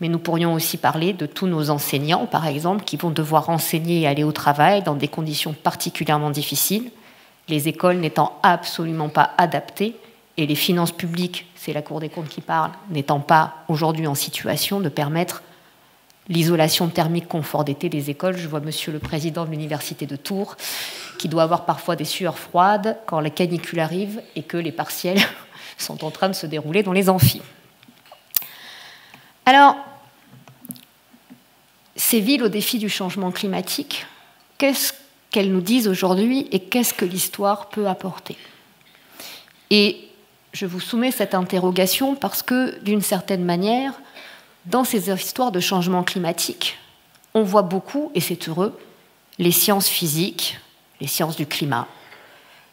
mais nous pourrions aussi parler de tous nos enseignants, par exemple, qui vont devoir enseigner et aller au travail dans des conditions particulièrement difficiles, les écoles n'étant absolument pas adaptées, et les finances publiques, c'est la Cour des comptes qui parle, n'étant pas aujourd'hui en situation de permettre l'isolation thermique confort d'été des écoles. Je vois monsieur le président de l'université de Tours qui doit avoir parfois des sueurs froides quand la canicule arrive et que les partiels sont en train de se dérouler dans les amphis. Alors, ces villes au défi du changement climatique, qu'est-ce qu'elles nous disent aujourd'hui et qu'est-ce que l'histoire peut apporter? Et je vous soumets cette interrogation parce que, d'une certaine manière, dans ces histoires de changement climatique, on voit beaucoup, et c'est heureux, les sciences physiques, les sciences du climat.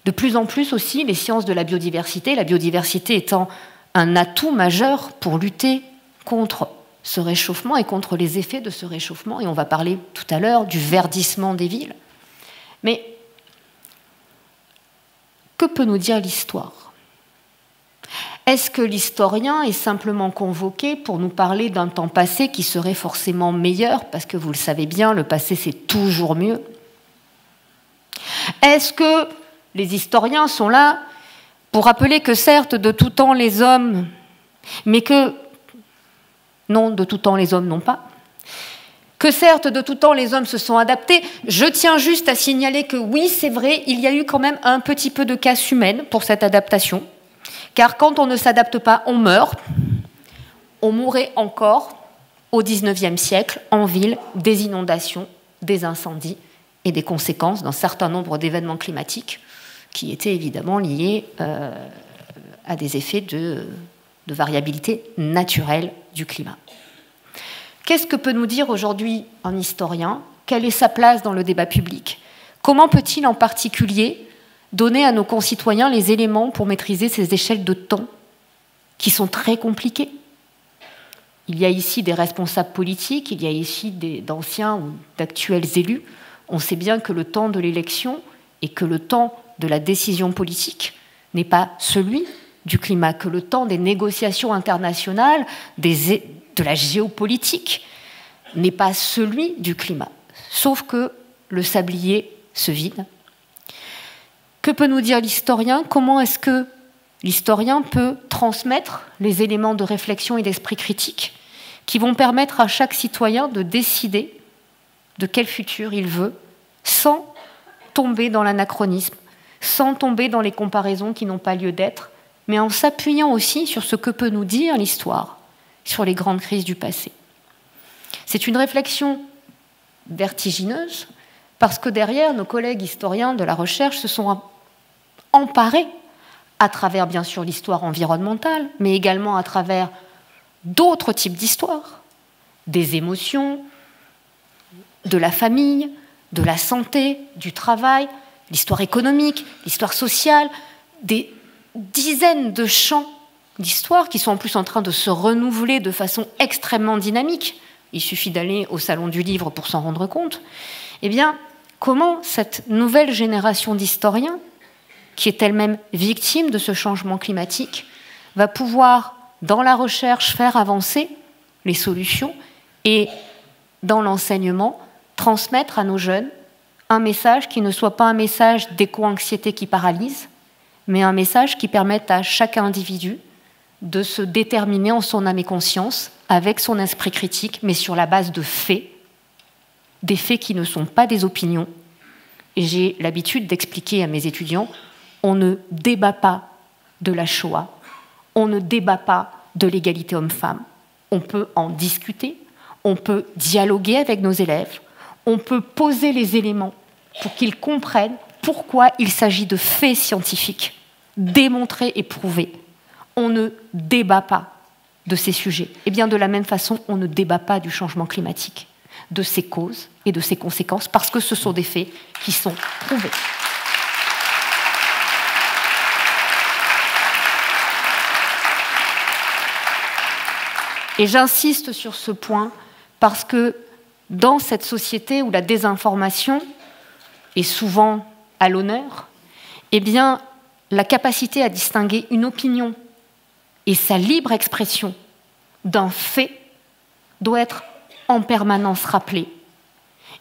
De plus en plus aussi les sciences de la biodiversité étant un atout majeur pour lutter contre ce réchauffement et contre les effets de ce réchauffement. Et on va parler tout à l'heure du verdissement des villes. Mais que peut nous dire l'histoire ? Est-ce que l'historien est simplement convoqué pour nous parler d'un temps passé qui serait forcément meilleur? Parce que vous le savez bien, le passé c'est toujours mieux. Est-ce que les historiens sont là pour rappeler que certes, de tout temps les hommes, mais que non, de tout temps les hommes n'ont pas, que certes, de tout temps les hommes se sont adaptés. Je tiens juste à signaler que oui, c'est vrai, il y a eu quand même un petit peu de casse humaine pour cette adaptation. Car quand on ne s'adapte pas, on meurt. On mourrait encore au XIXe siècle en ville des inondations, des incendies et des conséquences d'un certain nombre d'événements climatiques qui étaient évidemment liés à des effets de variabilité naturelle du climat. Qu'est-ce que peut nous dire aujourd'hui un historien? Quelle est sa place dans le débat public? Comment peut-il en particulier donner à nos concitoyens les éléments pour maîtriser ces échelles de temps qui sont très compliquées? Il y a ici des responsables politiques, il y a ici d'anciens ou d'actuels élus. On sait bien que le temps de l'élection et que le temps de la décision politique n'est pas celui du climat, que le temps des négociations internationales, de la géopolitique n'est pas celui du climat. Sauf que le sablier se vide. Que peut nous dire l'historien? Comment est-ce que l'historien peut transmettre les éléments de réflexion et d'esprit critique qui vont permettre à chaque citoyen de décider de quel futur il veut, sans tomber dans l'anachronisme, sans tomber dans les comparaisons qui n'ont pas lieu d'être, mais en s'appuyant aussi sur ce que peut nous dire l'histoire, sur les grandes crises du passé. C'est une réflexion vertigineuse parce que derrière, nos collègues historiens de la recherche se sont emparés, à travers bien sûr l'histoire environnementale, mais également à travers d'autres types d'histoires, des émotions, de la famille, de la santé, du travail, l'histoire économique, l'histoire sociale, des dizaines de champs d'histoire qui sont en plus en train de se renouveler de façon extrêmement dynamique. Il suffit d'aller au Salon du Livre pour s'en rendre compte. Eh bien, comment cette nouvelle génération d'historiens, qui est elle-même victime de ce changement climatique, va pouvoir, dans la recherche, faire avancer les solutions et, dans l'enseignement, transmettre à nos jeunes un message qui ne soit pas un message d'éco-anxiété qui paralyse, mais un message qui permette à chaque individu de se déterminer en son âme et conscience, avec son esprit critique, mais sur la base de faits, des faits qui ne sont pas des opinions. Et j'ai l'habitude d'expliquer à mes étudiants, on ne débat pas de la Shoah, on ne débat pas de l'égalité homme-femme. On peut en discuter, on peut dialoguer avec nos élèves, on peut poser les éléments pour qu'ils comprennent pourquoi il s'agit de faits scientifiques, démontrés et prouvés. On ne débat pas de ces sujets. Et bien de la même façon, on ne débat pas du changement climatique, de ses causes et de ses conséquences, parce que ce sont des faits qui sont prouvés. Et j'insiste sur ce point parce que dans cette société où la désinformation est souvent à l'honneur, eh bien, la capacité à distinguer une opinion et sa libre expression d'un fait doit être en permanence rappelée.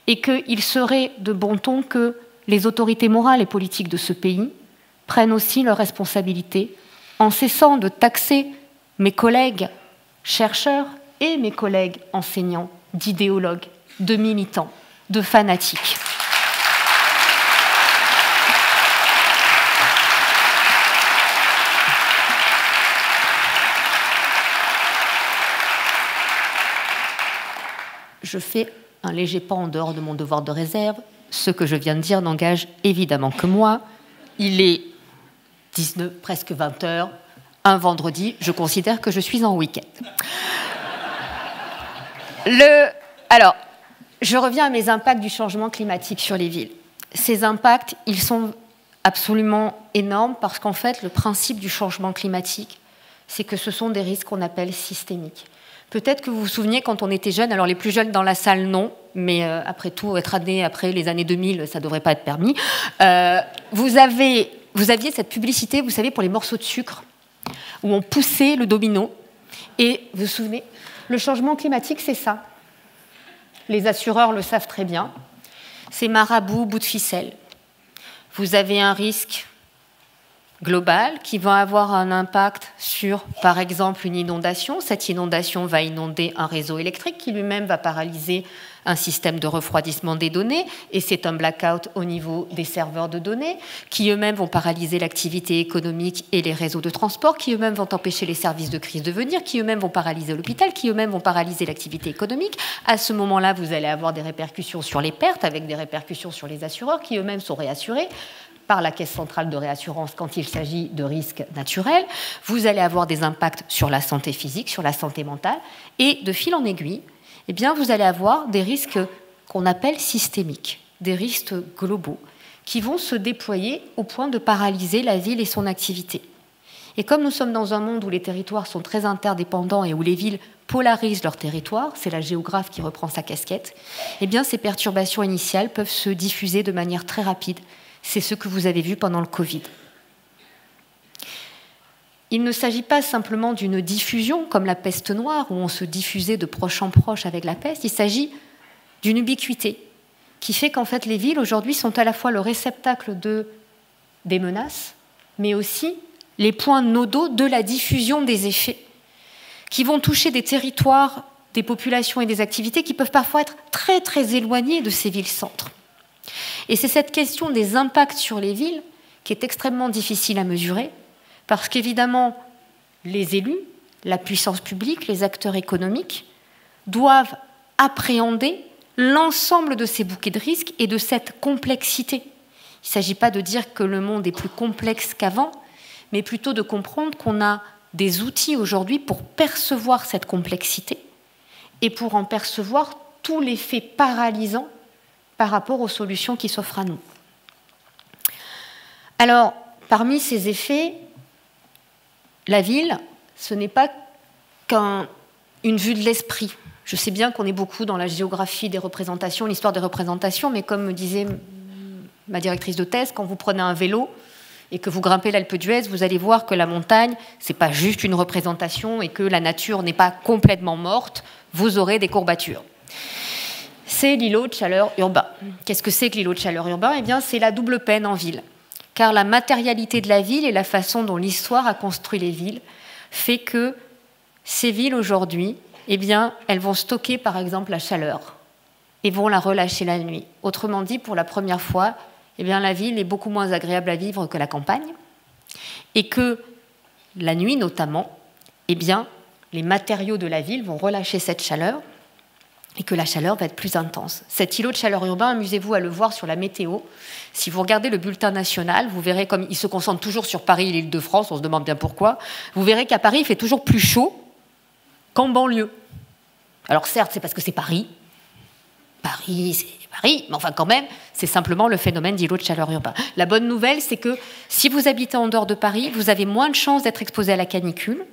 Et qu'il serait de bon ton que les autorités morales et politiques de ce pays prennent aussi leurs responsabilités en cessant de taxer mes collègues chercheurs et mes collègues enseignants d'idéologues, de militants, de fanatiques. Je fais un léger pas en dehors de mon devoir de réserve. Ce que je viens de dire n'engage évidemment que moi. Il est 19, presque 20 heures. Un vendredi, je considère que je suis en week-end. Alors, je reviens à mes impacts du changement climatique sur les villes. Ces impacts, ils sont absolument énormes parce qu'en fait, le principe du changement climatique, c'est que ce sont des risques qu'on appelle systémiques. Peut-être que vous vous souvenez quand on était jeune, alors les plus jeunes dans la salle, non, mais après tout, être né après les années 2000, ça ne devrait pas être permis. Vous aviez cette publicité, vous savez, pour les morceaux de sucre, où on poussait le domino. Et vous vous souvenez, le changement climatique, c'est ça. Les assureurs le savent très bien. C'est marabout, bout de ficelle. Vous avez un risque global qui va avoir un impact sur, par exemple, une inondation. Cette inondation va inonder un réseau électrique qui lui-même va paralyser un système de refroidissement des données, et c'est un blackout au niveau des serveurs de données, qui eux-mêmes vont paralyser l'activité économique et les réseaux de transport, qui eux-mêmes vont empêcher les services de crise de venir, qui eux-mêmes vont paralyser l'hôpital, qui eux-mêmes vont paralyser l'activité économique. À ce moment-là, vous allez avoir des répercussions sur les pertes, avec des répercussions sur les assureurs, qui eux-mêmes sont réassurés par la Caisse centrale de réassurance quand il s'agit de risques naturels. Vous allez avoir des impacts sur la santé physique, sur la santé mentale, et de fil en aiguille, eh bien, vous allez avoir des risques qu'on appelle systémiques, des risques globaux, qui vont se déployer au point de paralyser la ville et son activité. Et comme nous sommes dans un monde où les territoires sont très interdépendants et où les villes polarisent leur territoire, c'est la géographe qui reprend sa casquette, eh bien, ces perturbations initiales peuvent se diffuser de manière très rapide. C'est ce que vous avez vu pendant le Covid. Il ne s'agit pas simplement d'une diffusion comme la peste noire, où on se diffusait de proche en proche avec la peste, il s'agit d'une ubiquité qui fait qu'en fait les villes aujourd'hui sont à la fois le réceptacle des menaces, mais aussi les points nodaux de la diffusion des effets, qui vont toucher des territoires, des populations et des activités qui peuvent parfois être très très éloignées de ces villes-centres. Et c'est cette question des impacts sur les villes qui est extrêmement difficile à mesurer, parce qu'évidemment, les élus, la puissance publique, les acteurs économiques, doivent appréhender l'ensemble de ces bouquets de risques et de cette complexité. Il ne s'agit pas de dire que le monde est plus complexe qu'avant, mais plutôt de comprendre qu'on a des outils aujourd'hui pour percevoir cette complexité et pour en percevoir tous les faits paralysants par rapport aux solutions qui s'offrent à nous. Alors, parmi ces effets, la ville, ce n'est pas qu'une vue de l'esprit. Je sais bien qu'on est beaucoup dans la géographie des représentations, l'histoire des représentations, mais comme me disait ma directrice de thèse, quand vous prenez un vélo et que vous grimpez l'Alpe d'Huez, vous allez voir que la montagne, ce n'est pas juste une représentation et que la nature n'est pas complètement morte, vous aurez des courbatures. C'est l'îlot de chaleur urbain. Qu'est-ce que c'est que l'îlot de chaleur urbain? Eh bien, c'est la double peine en ville. Car la matérialité de la ville et la façon dont l'histoire a construit les villes fait que ces villes aujourd'hui, eh bien, elles vont stocker par exemple la chaleur et vont la relâcher la nuit. Autrement dit, pour la première fois, eh bien, la ville est beaucoup moins agréable à vivre que la campagne et que la nuit notamment, eh bien, les matériaux de la ville vont relâcher cette chaleur et que la chaleur va être plus intense. Cet îlot de chaleur urbain, amusez-vous à le voir sur la météo. Si vous regardez le bulletin national, vous verrez comme il se concentre toujours sur Paris et l'Île-de-France, on se demande bien pourquoi, vous verrez qu'à Paris, il fait toujours plus chaud qu'en banlieue. Alors certes, c'est parce que c'est Paris. Paris, c'est Paris, mais enfin quand même, c'est simplement le phénomène d'îlot de chaleur urbain. La bonne nouvelle, c'est que si vous habitez en dehors de Paris, vous avez moins de chances d'être exposé à la canicule.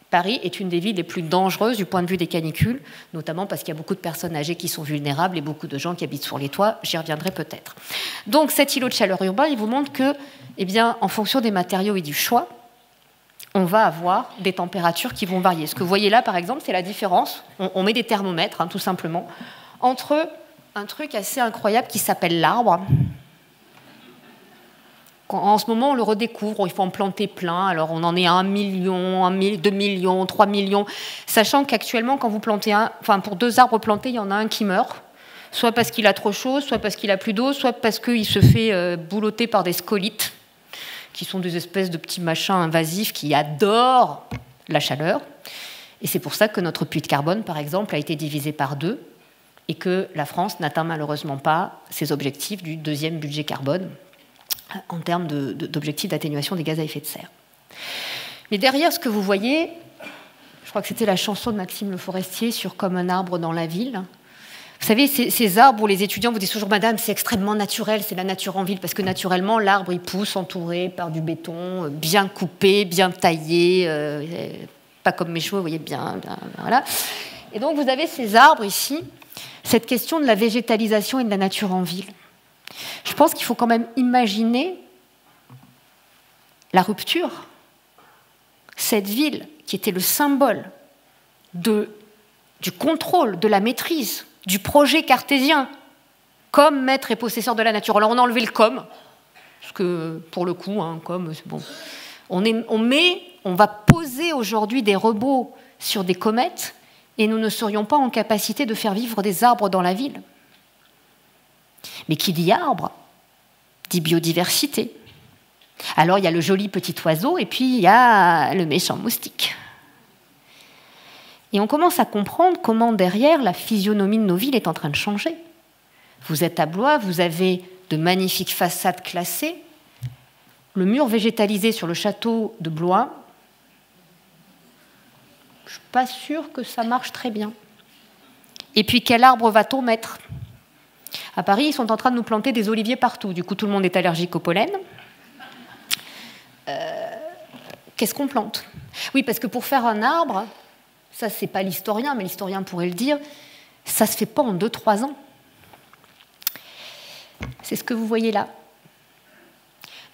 Paris est une des villes les plus dangereuses du point de vue des canicules, notamment parce qu'il y a beaucoup de personnes âgées qui sont vulnérables et beaucoup de gens qui habitent sur les toits. J'y reviendrai peut-être. Donc cet îlot de chaleur urbain, il vous montre que, eh bien, en fonction des matériaux et du choix, on va avoir des températures qui vont varier. Ce que vous voyez là, par exemple, c'est la différence. On met des thermomètres, hein, tout simplement, entre un truc assez incroyable qui s'appelle l'arbre. En ce moment, on le redécouvre, il faut en planter plein. Alors, on en est à 1 million, 2 millions, 3 millions. Sachant qu'actuellement, quand vous plantez pour 2 arbres plantés, il y en a un qui meurt. Soit parce qu'il a trop chaud, soit parce qu'il a plus d'eau, soit parce qu'il se fait boulotter par des scolites, qui sont des espèces de petits machins invasifs qui adorent la chaleur. Et c'est pour ça que notre puits de carbone, par exemple, a été divisé par 2 et que la France n'atteint malheureusement pas ses objectifs du 2e budget carbone en termes d'objectifs d'atténuation des gaz à effet de serre. Mais derrière ce que vous voyez, je crois que c'était la chanson de Maxime Le Forestier sur « Comme un arbre dans la ville ». Vous savez, ces arbres où les étudiants vous disent toujours « Madame, c'est extrêmement naturel, c'est la nature en ville », parce que naturellement, l'arbre, il pousse entouré par du béton, bien coupé, bien taillé, pas comme mes cheveux, vous voyez, bien, voilà. Et donc, vous avez ces arbres ici, cette question de la végétalisation et de la nature en ville. Je pense qu'il faut quand même imaginer la rupture. Cette ville qui était le symbole du contrôle, de la maîtrise, du projet cartésien, comme maître et possesseur de la nature. Alors on a enlevé le comme, parce que pour le coup, comme c'est bon. On va poser aujourd'hui des robots sur des comètes et nous ne serions pas en capacité de faire vivre des arbres dans la ville. Mais qui dit arbre, dit biodiversité. Alors il y a le joli petit oiseau et puis il y a le méchant moustique. Et on commence à comprendre comment derrière la physionomie de nos villes est en train de changer. Vous êtes à Blois, vous avez de magnifiques façades classées. Le mur végétalisé sur le château de Blois, je ne suis pas sûre que ça marche très bien. Et puis quel arbre va-t-on mettre ? À Paris, ils sont en train de nous planter des oliviers partout. Du coup, tout le monde est allergique au pollen. Qu'est-ce qu'on plante ? Oui, parce que pour faire un arbre, ça, c'est pas l'historien, mais l'historien pourrait le dire, ça se fait pas en 2-3 ans. C'est ce que vous voyez là.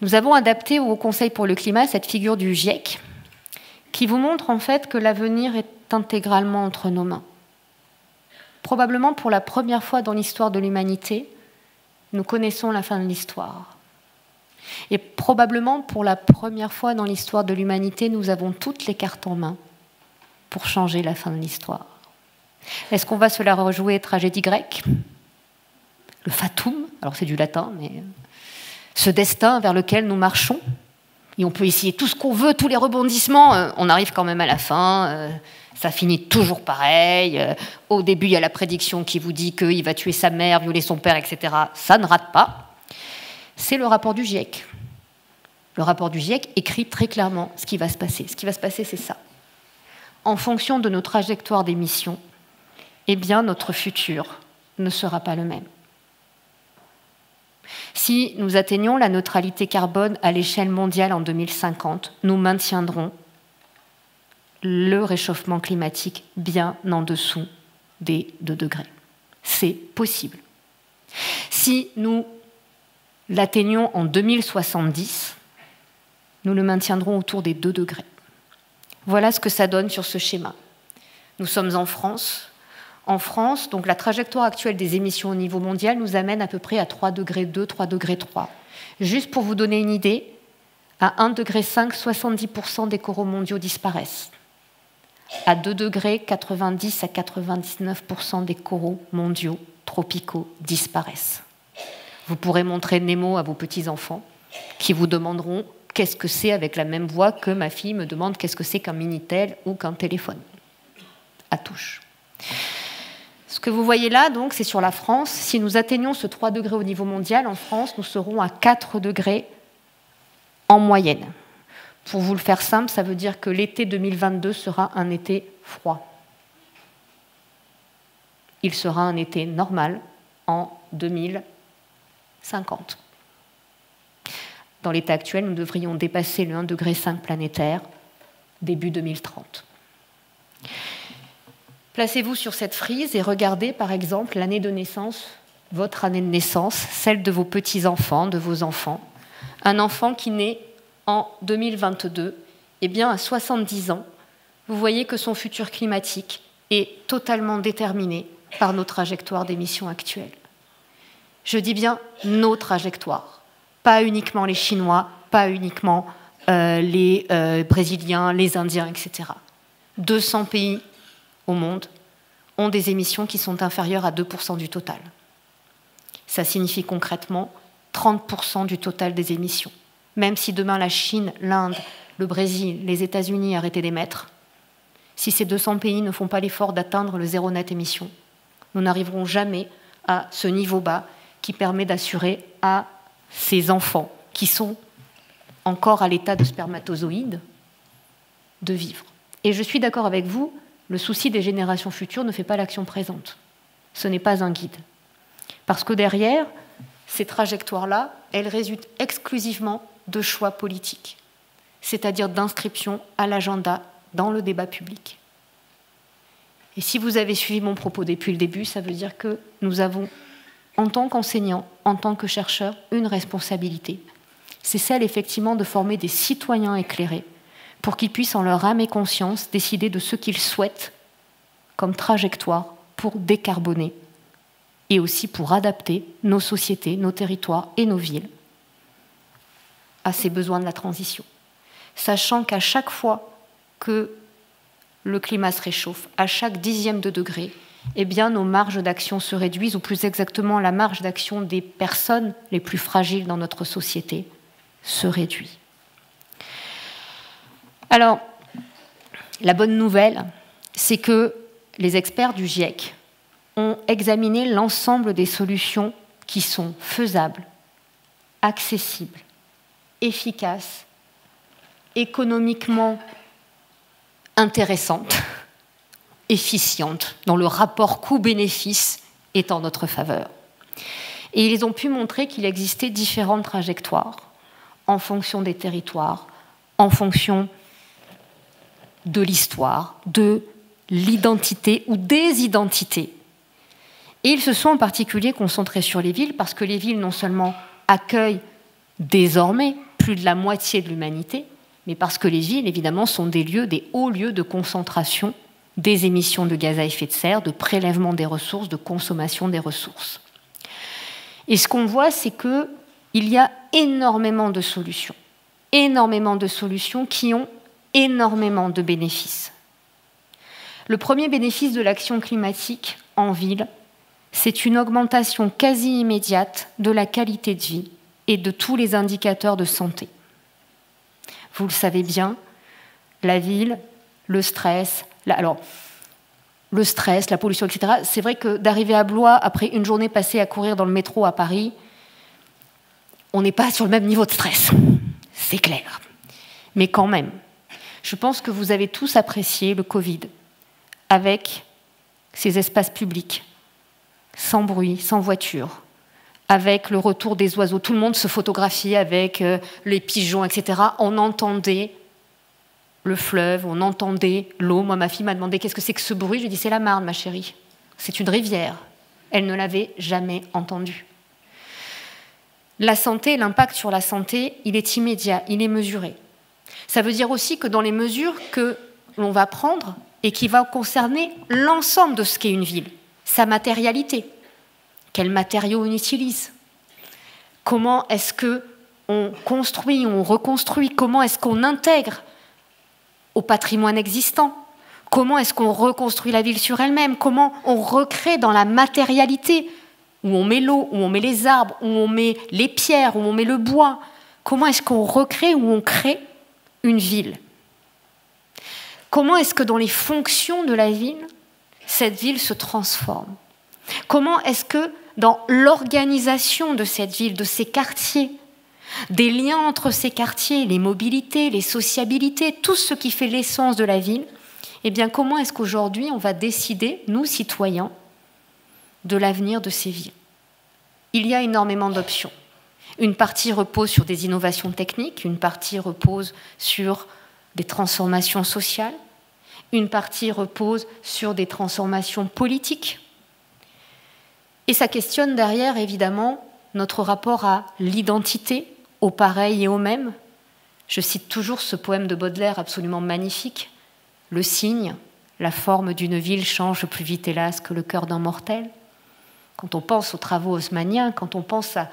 Nous avons adapté au Conseil pour le climat cette figure du GIEC, qui vous montre en fait que l'avenir est intégralement entre nos mains. Probablement pour la première fois dans l'histoire de l'humanité, nous connaissons la fin de l'histoire. Et probablement pour la première fois dans l'histoire de l'humanité, nous avons toutes les cartes en main pour changer la fin de l'histoire. Est-ce qu'on va se la rejouer tragédie grecque ? Le fatum, alors c'est du latin, mais ce destin vers lequel nous marchons, Et on peut essayer tout ce qu'on veut, tous les rebondissements, on arrive quand même à la fin, ça finit toujours pareil. Au début, il y a la prédiction qui vous dit qu'il va tuer sa mère, violer son père, etc. Ça ne rate pas. C'est le rapport du GIEC. Le rapport du GIEC écrit très clairement ce qui va se passer. Ce qui va se passer, c'est ça. En fonction de nos trajectoires d'émissions, eh bien, notre futur ne sera pas le même. Si nous atteignons la neutralité carbone à l'échelle mondiale en 2050, nous maintiendrons le réchauffement climatique bien en dessous des 2 degrés. C'est possible. Si nous l'atteignons en 2070, nous le maintiendrons autour des 2 degrés. Voilà ce que ça donne sur ce schéma. Nous sommes en France. En France, donc la trajectoire actuelle des émissions au niveau mondial nous amène à peu près à 3,2 degrés, 3,3 degrés. Juste pour vous donner une idée, à 1,5 degré, 70% des coraux mondiaux disparaissent. À 2 degrés, 90 à 99% des coraux mondiaux tropicaux disparaissent. Vous pourrez montrer Nemo à vos petits-enfants qui vous demanderont qu'est-ce que c'est avec la même voix que ma fille me demande qu'est-ce que c'est qu'un Minitel ou qu'un téléphone à touche. Ce que vous voyez là, donc, c'est sur la France. Si nous atteignons ce 3 degrés au niveau mondial, en France, nous serons à 4 degrés en moyenne. Pour vous le faire simple, ça veut dire que l'été 2022 sera un été froid. Il sera un été normal en 2050. Dans l'état actuel, nous devrions dépasser le 1,5 degré planétaire début 2030. Placez-vous sur cette frise et regardez par exemple l'année de naissance, votre année de naissance, celle de vos petits-enfants, de vos enfants. Un enfant qui naît en 2022, eh bien à 70 ans, vous voyez que son futur climatique est totalement déterminé par nos trajectoires d'émissions actuelles. Je dis bien nos trajectoires, pas uniquement les Chinois, pas uniquement les Brésiliens, les Indiens, etc. 200 pays au monde ont des émissions qui sont inférieures à 2% du total. Ça signifie concrètement 30% du total des émissions. Même si demain la Chine, l'Inde, le Brésil, les États-Unis arrêtaient d'émettre, si ces 200 pays ne font pas l'effort d'atteindre le zéro net émission, nous n'arriverons jamais à ce niveau bas qui permet d'assurer à ces enfants qui sont encore à l'état de spermatozoïdes de vivre. Et je suis d'accord avec vous, le souci des générations futures ne fait pas l'action présente. Ce n'est pas un guide. Parce que derrière, ces trajectoires-là, elles résultent exclusivement de choix politiques, c'est-à-dire d'inscription à l'agenda dans le débat public. Et si vous avez suivi mon propos depuis le début, ça veut dire que nous avons, en tant qu'enseignants, en tant que chercheurs, une responsabilité. C'est celle, effectivement, de former des citoyens éclairés pour qu'ils puissent, en leur âme et conscience, décider de ce qu'ils souhaitent comme trajectoire pour décarboner et aussi pour adapter nos sociétés, nos territoires et nos villes à ces besoins de la transition. Sachant qu'à chaque fois que le climat se réchauffe, à chaque 10e de degré, eh bien, nos marges d'action se réduisent, ou plus exactement, la marge d'action des personnes les plus fragiles dans notre société se réduit. Alors, la bonne nouvelle, c'est que les experts du GIEC ont examiné l'ensemble des solutions qui sont faisables, accessibles, efficaces, économiquement intéressantes, efficientes, dont le rapport coût-bénéfice est en notre faveur. Et ils ont pu montrer qu'il existait différentes trajectoires en fonction des territoires, en fonction de l'histoire, de l'identité ou des identités. Et ils se sont en particulier concentrés sur les villes parce que les villes non seulement accueillent désormais plus de la moitié de l'humanité, mais parce que les villes, évidemment, sont des lieux, des hauts lieux de concentration des émissions de gaz à effet de serre, de prélèvement des ressources, de consommation des ressources. Et ce qu'on voit, c'est qu'il y a énormément de solutions qui ont énormément de bénéfices. Le premier bénéfice de l'action climatique en ville, c'est une augmentation quasi immédiate de la qualité de vie et de tous les indicateurs de santé. vous le savez bien, la ville, le stress, le stress, la pollution, etc. C'est vrai que d'arriver à Blois, après une journée passée à courir dans le métro à Paris, on n'est pas sur le même niveau de stress, c'est clair. Mais quand même, je pense que vous avez tous apprécié le Covid avec ces espaces publics, sans bruit, sans voiture, avec le retour des oiseaux. Tout le monde se photographiait avec les pigeons, etc. On entendait le fleuve, on entendait l'eau. Moi, ma fille m'a demandé qu'est-ce que c'est que ce bruit. Je lui ai dit c'est la Marne, ma chérie. C'est une rivière. Elle ne l'avait jamais entendu. La santé, l'impact sur la santé, il est immédiat, il est mesuré. Ça veut dire aussi que dans les mesures que l'on va prendre et qui va concerner l'ensemble de ce qu'est une ville, sa matérialité, quels matériaux on utilise, comment est-ce qu'on construit, on reconstruit, comment est-ce qu'on intègre au patrimoine existant, comment est-ce qu'on reconstruit la ville sur elle-même, comment on recrée dans la matérialité, où on met l'eau, où on met les arbres, où on met les pierres, où on met le bois, comment est-ce qu'on recrée, où on crée une ville. Comment est-ce que dans les fonctions de la ville, cette ville se transforme? Comment est-ce que dans l'organisation de cette ville, de ces quartiers, des liens entre ces quartiers, les mobilités, les sociabilités, tout ce qui fait l'essence de la ville, eh bien comment est-ce qu'aujourd'hui on va décider, nous citoyens, de l'avenir de ces villes? Il y a énormément d'options. Une partie repose sur des innovations techniques, une partie repose sur des transformations sociales, une partie repose sur des transformations politiques. Et ça questionne derrière, évidemment, notre rapport à l'identité, au pareil et au même. Je cite toujours ce poème de Baudelaire absolument magnifique. Le signe, la forme d'une ville change plus vite, hélas, que le cœur d'un mortel. Quand on pense aux travaux haussmanniens, quand on pense à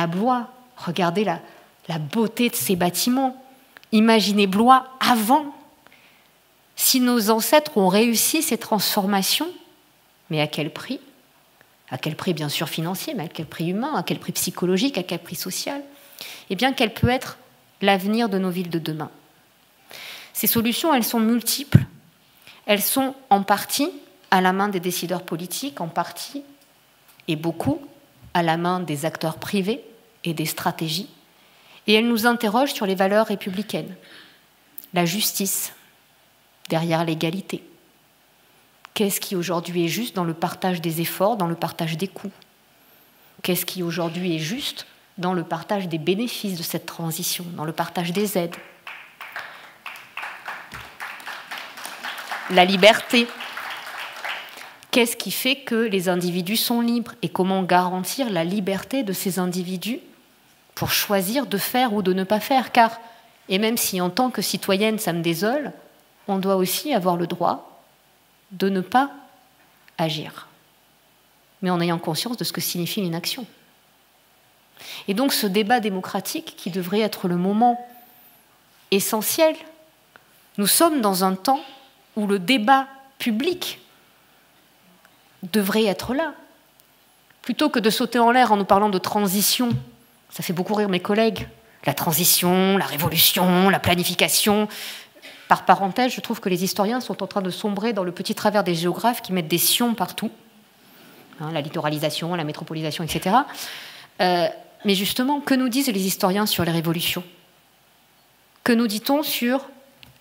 Blois, regardez la beauté de ces bâtiments. Imaginez Blois avant. Si nos ancêtres ont réussi ces transformations, mais à quel prix? À quel prix, bien sûr, financier, mais à quel prix humain, à quel prix psychologique, à quel prix social? Eh bien, quel peut être l'avenir de nos villes de demain? Ces solutions, elles sont multiples. Elles sont en partie à la main des décideurs politiques, en partie, et beaucoup, à la main des acteurs privés et des stratégies. Et elles nous interrogent sur les valeurs républicaines. La justice, derrière l'égalité. Qu'est-ce qui aujourd'hui est juste dans le partage des efforts, dans le partage des coûts? Qu'est-ce qui aujourd'hui est juste dans le partage des bénéfices de cette transition, dans le partage des aides? La liberté. Qu'est-ce qui fait que les individus sont libres? Et comment garantir la liberté de ces individus pour choisir de faire ou de ne pas faire? Car, et même si en tant que citoyenne ça me désole, on doit aussi avoir le droit de ne pas agir, mais en ayant conscience de ce que signifie l'inaction. Et donc ce débat démocratique qui devrait être le moment essentiel, nous sommes dans un temps où le débat public devrait être là. Plutôt que de sauter en l'air en nous parlant de transition, ça fait beaucoup rire mes collègues, la transition, la révolution, la planification. Par parenthèse, je trouve que les historiens sont en train de sombrer dans le petit travers des géographes qui mettent des sions partout, la littoralisation, la métropolisation, etc. Mais justement, que nous disent les historiens sur les révolutions? Que nous dit-on sur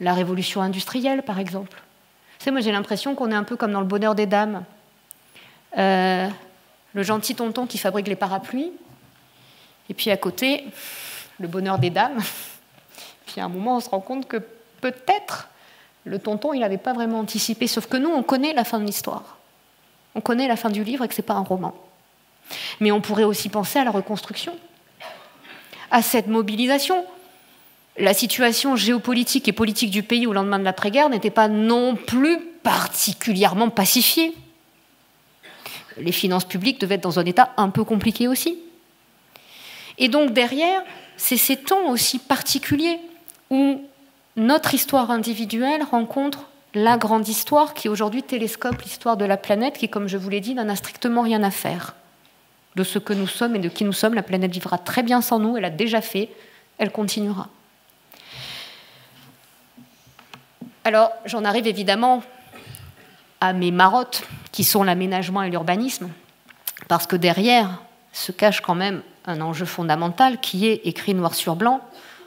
la révolution industrielle, par exemple? Vous savez, moi j'ai l'impression qu'on est un peu comme dans Le Bonheur des Dames. Le gentil tonton qui fabrique les parapluies, et puis à côté, le bonheur des dames. Puis à un moment, on se rend compte que peut-être le tonton, il n'avait pas vraiment anticipé. Sauf que nous, on connaît la fin de l'histoire. On connaît la fin du livre et que ce n'est pas un roman. Mais on pourrait aussi penser à la reconstruction, à cette mobilisation. La situation géopolitique et politique du pays au lendemain de l'après-guerre n'était pas non plus particulièrement pacifiée. Les finances publiques devaient être dans un état un peu compliqué aussi. Et donc derrière, c'est ces temps aussi particuliers où notre histoire individuelle rencontre la grande histoire qui aujourd'hui télescope l'histoire de la planète qui, comme je vous l'ai dit, n'en a strictement rien à faire de ce que nous sommes et de qui nous sommes. La planète vivra très bien sans nous, elle a déjà fait, elle continuera. Alors, j'en arrive évidemment à mes marottes, qui sont l'aménagement et l'urbanisme, parce que derrière se cache quand même un enjeu fondamental qui est écrit noir sur blanc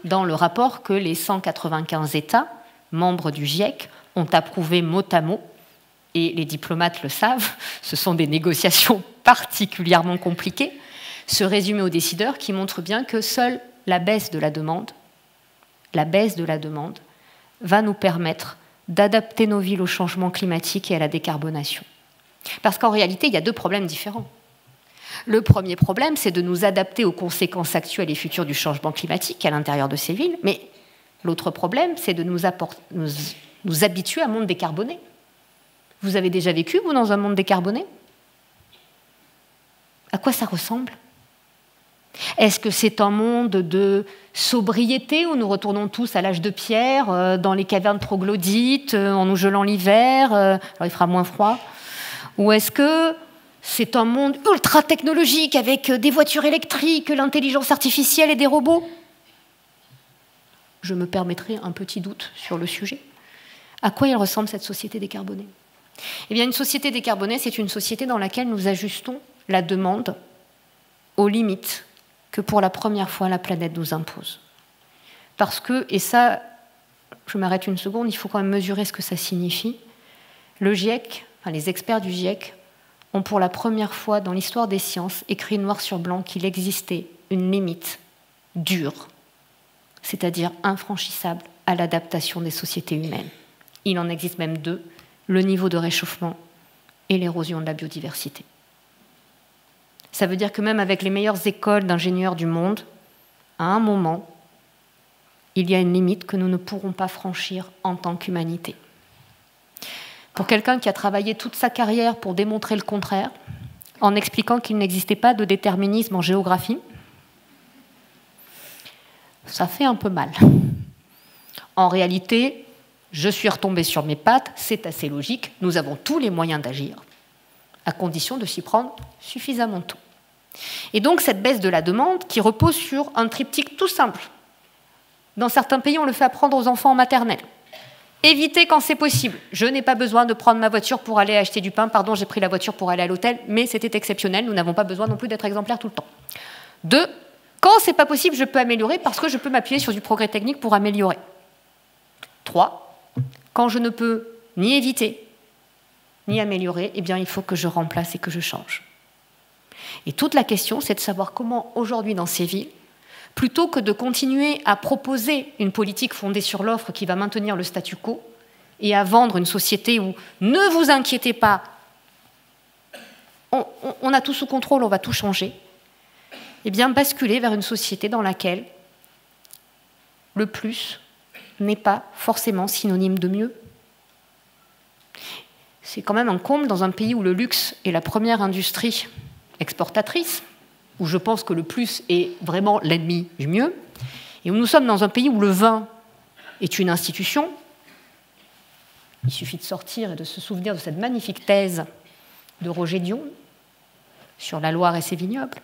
dans le rapport que les 195 États membres du GIEC ont approuvé mot à mot, et les diplomates le savent, ce sont des négociations particulièrement compliquées, ce résumé aux décideurs qui montre bien que seule la baisse de la demande va nous permettre d'adapter nos villes au changement climatique et à la décarbonation. Parce qu'en réalité, il y a deux problèmes différents. Le premier problème, c'est de nous adapter aux conséquences actuelles et futures du changement climatique à l'intérieur de ces villes, mais l'autre problème, c'est de nous habituer à un monde décarboné. Vous avez déjà vécu, vous, dans un monde décarboné? À quoi ça ressemble? Est-ce que c'est un monde de sobriété où nous retournons tous à l'âge de pierre, dans les cavernes troglodytes, en nous gelant l'hiver, alors il fera moins froid? Ou est-ce que c'est un monde ultra technologique avec des voitures électriques, l'intelligence artificielle et des robots? Je me permettrai un petit doute sur le sujet. À quoi il ressemble cette société décarbonée? Eh bien, une société décarbonée, c'est une société dans laquelle nous ajustons la demande aux limites que pour la première fois la planète nous impose. Parce que, et ça, je m'arrête une seconde, il faut quand même mesurer ce que ça signifie. Le GIEC, enfin les experts du GIEC, ont pour la première fois dans l'histoire des sciences écrit noir sur blanc qu'il existait une limite dure, c'est-à-dire infranchissable à l'adaptation des sociétés humaines. Il en existe même deux, le niveau de réchauffement et l'érosion de la biodiversité. Ça veut dire que même avec les meilleures écoles d'ingénieurs du monde, à un moment, il y a une limite que nous ne pourrons pas franchir en tant qu'humanité. Pour quelqu'un qui a travaillé toute sa carrière pour démontrer le contraire, en expliquant qu'il n'existait pas de déterminisme en géographie, ça fait un peu mal. En réalité, je suis retombée sur mes pattes, c'est assez logique, nous avons tous les moyens d'agir, à condition de s'y prendre suffisamment tôt. Et donc cette baisse de la demande qui repose sur un triptyque tout simple. Dans certains pays, on le fait apprendre aux enfants en maternelle. Éviter quand c'est possible. Je n'ai pas besoin de prendre ma voiture pour aller acheter du pain. Pardon, j'ai pris la voiture pour aller à l'hôtel, mais c'était exceptionnel. Nous n'avons pas besoin non plus d'être exemplaires tout le temps. 2, quand c'est pas possible, je peux améliorer parce que je peux m'appuyer sur du progrès technique pour améliorer. 3, quand je ne peux ni éviter, ni améliorer, eh bien, il faut que je remplace et que je change. Et toute la question, c'est de savoir comment, aujourd'hui, dans ces villes, plutôt que de continuer à proposer une politique fondée sur l'offre qui va maintenir le statu quo et à vendre une société où, ne vous inquiétez pas, on a tout sous contrôle, on va tout changer, eh bien, basculer vers une société dans laquelle le plus n'est pas forcément synonyme de mieux. C'est quand même un comble dans un pays où le luxe est la première industrie exportatrice, où je pense que le plus est vraiment l'ennemi du mieux, et où nous sommes dans un pays où le vin est une institution. Il suffit de sortir et de se souvenir de cette magnifique thèse de Roger Dion sur la Loire et ses vignobles,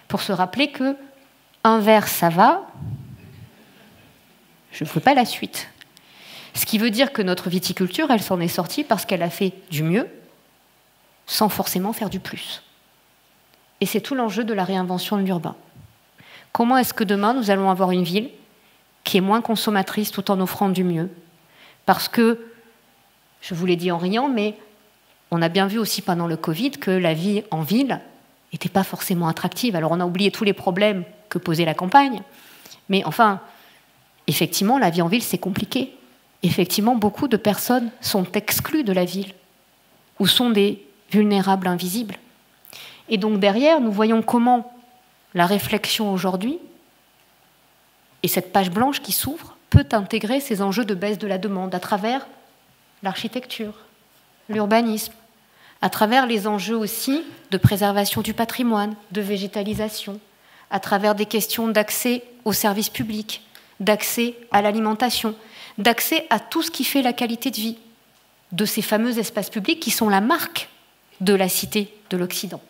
pour se rappeler que un verre, ça va, je ne veux pas la suite. Ce qui veut dire que notre viticulture, elle s'en est sortie parce qu'elle a fait du mieux, sans forcément faire du plus. Et c'est tout l'enjeu de la réinvention de l'urbain. Comment est-ce que demain, nous allons avoir une ville qui est moins consommatrice tout en offrant du mieux? Parce que, je vous l'ai dit en riant, mais on a bien vu aussi pendant le Covid que la vie en ville n'était pas forcément attractive. Alors on a oublié tous les problèmes que posait la campagne, mais enfin, effectivement, la vie en ville, c'est compliqué. Effectivement, beaucoup de personnes sont exclues de la ville ou sont des vulnérables invisibles. Et donc derrière, nous voyons comment la réflexion aujourd'hui et cette page blanche qui s'ouvre peut intégrer ces enjeux de baisse de la demande à travers l'architecture, l'urbanisme, à travers les enjeux aussi de préservation du patrimoine, de végétalisation, à travers des questions d'accès aux services publics, d'accès à l'alimentation, d'accès à tout ce qui fait la qualité de vie de ces fameux espaces publics qui sont la marque de la cité de l'Occident.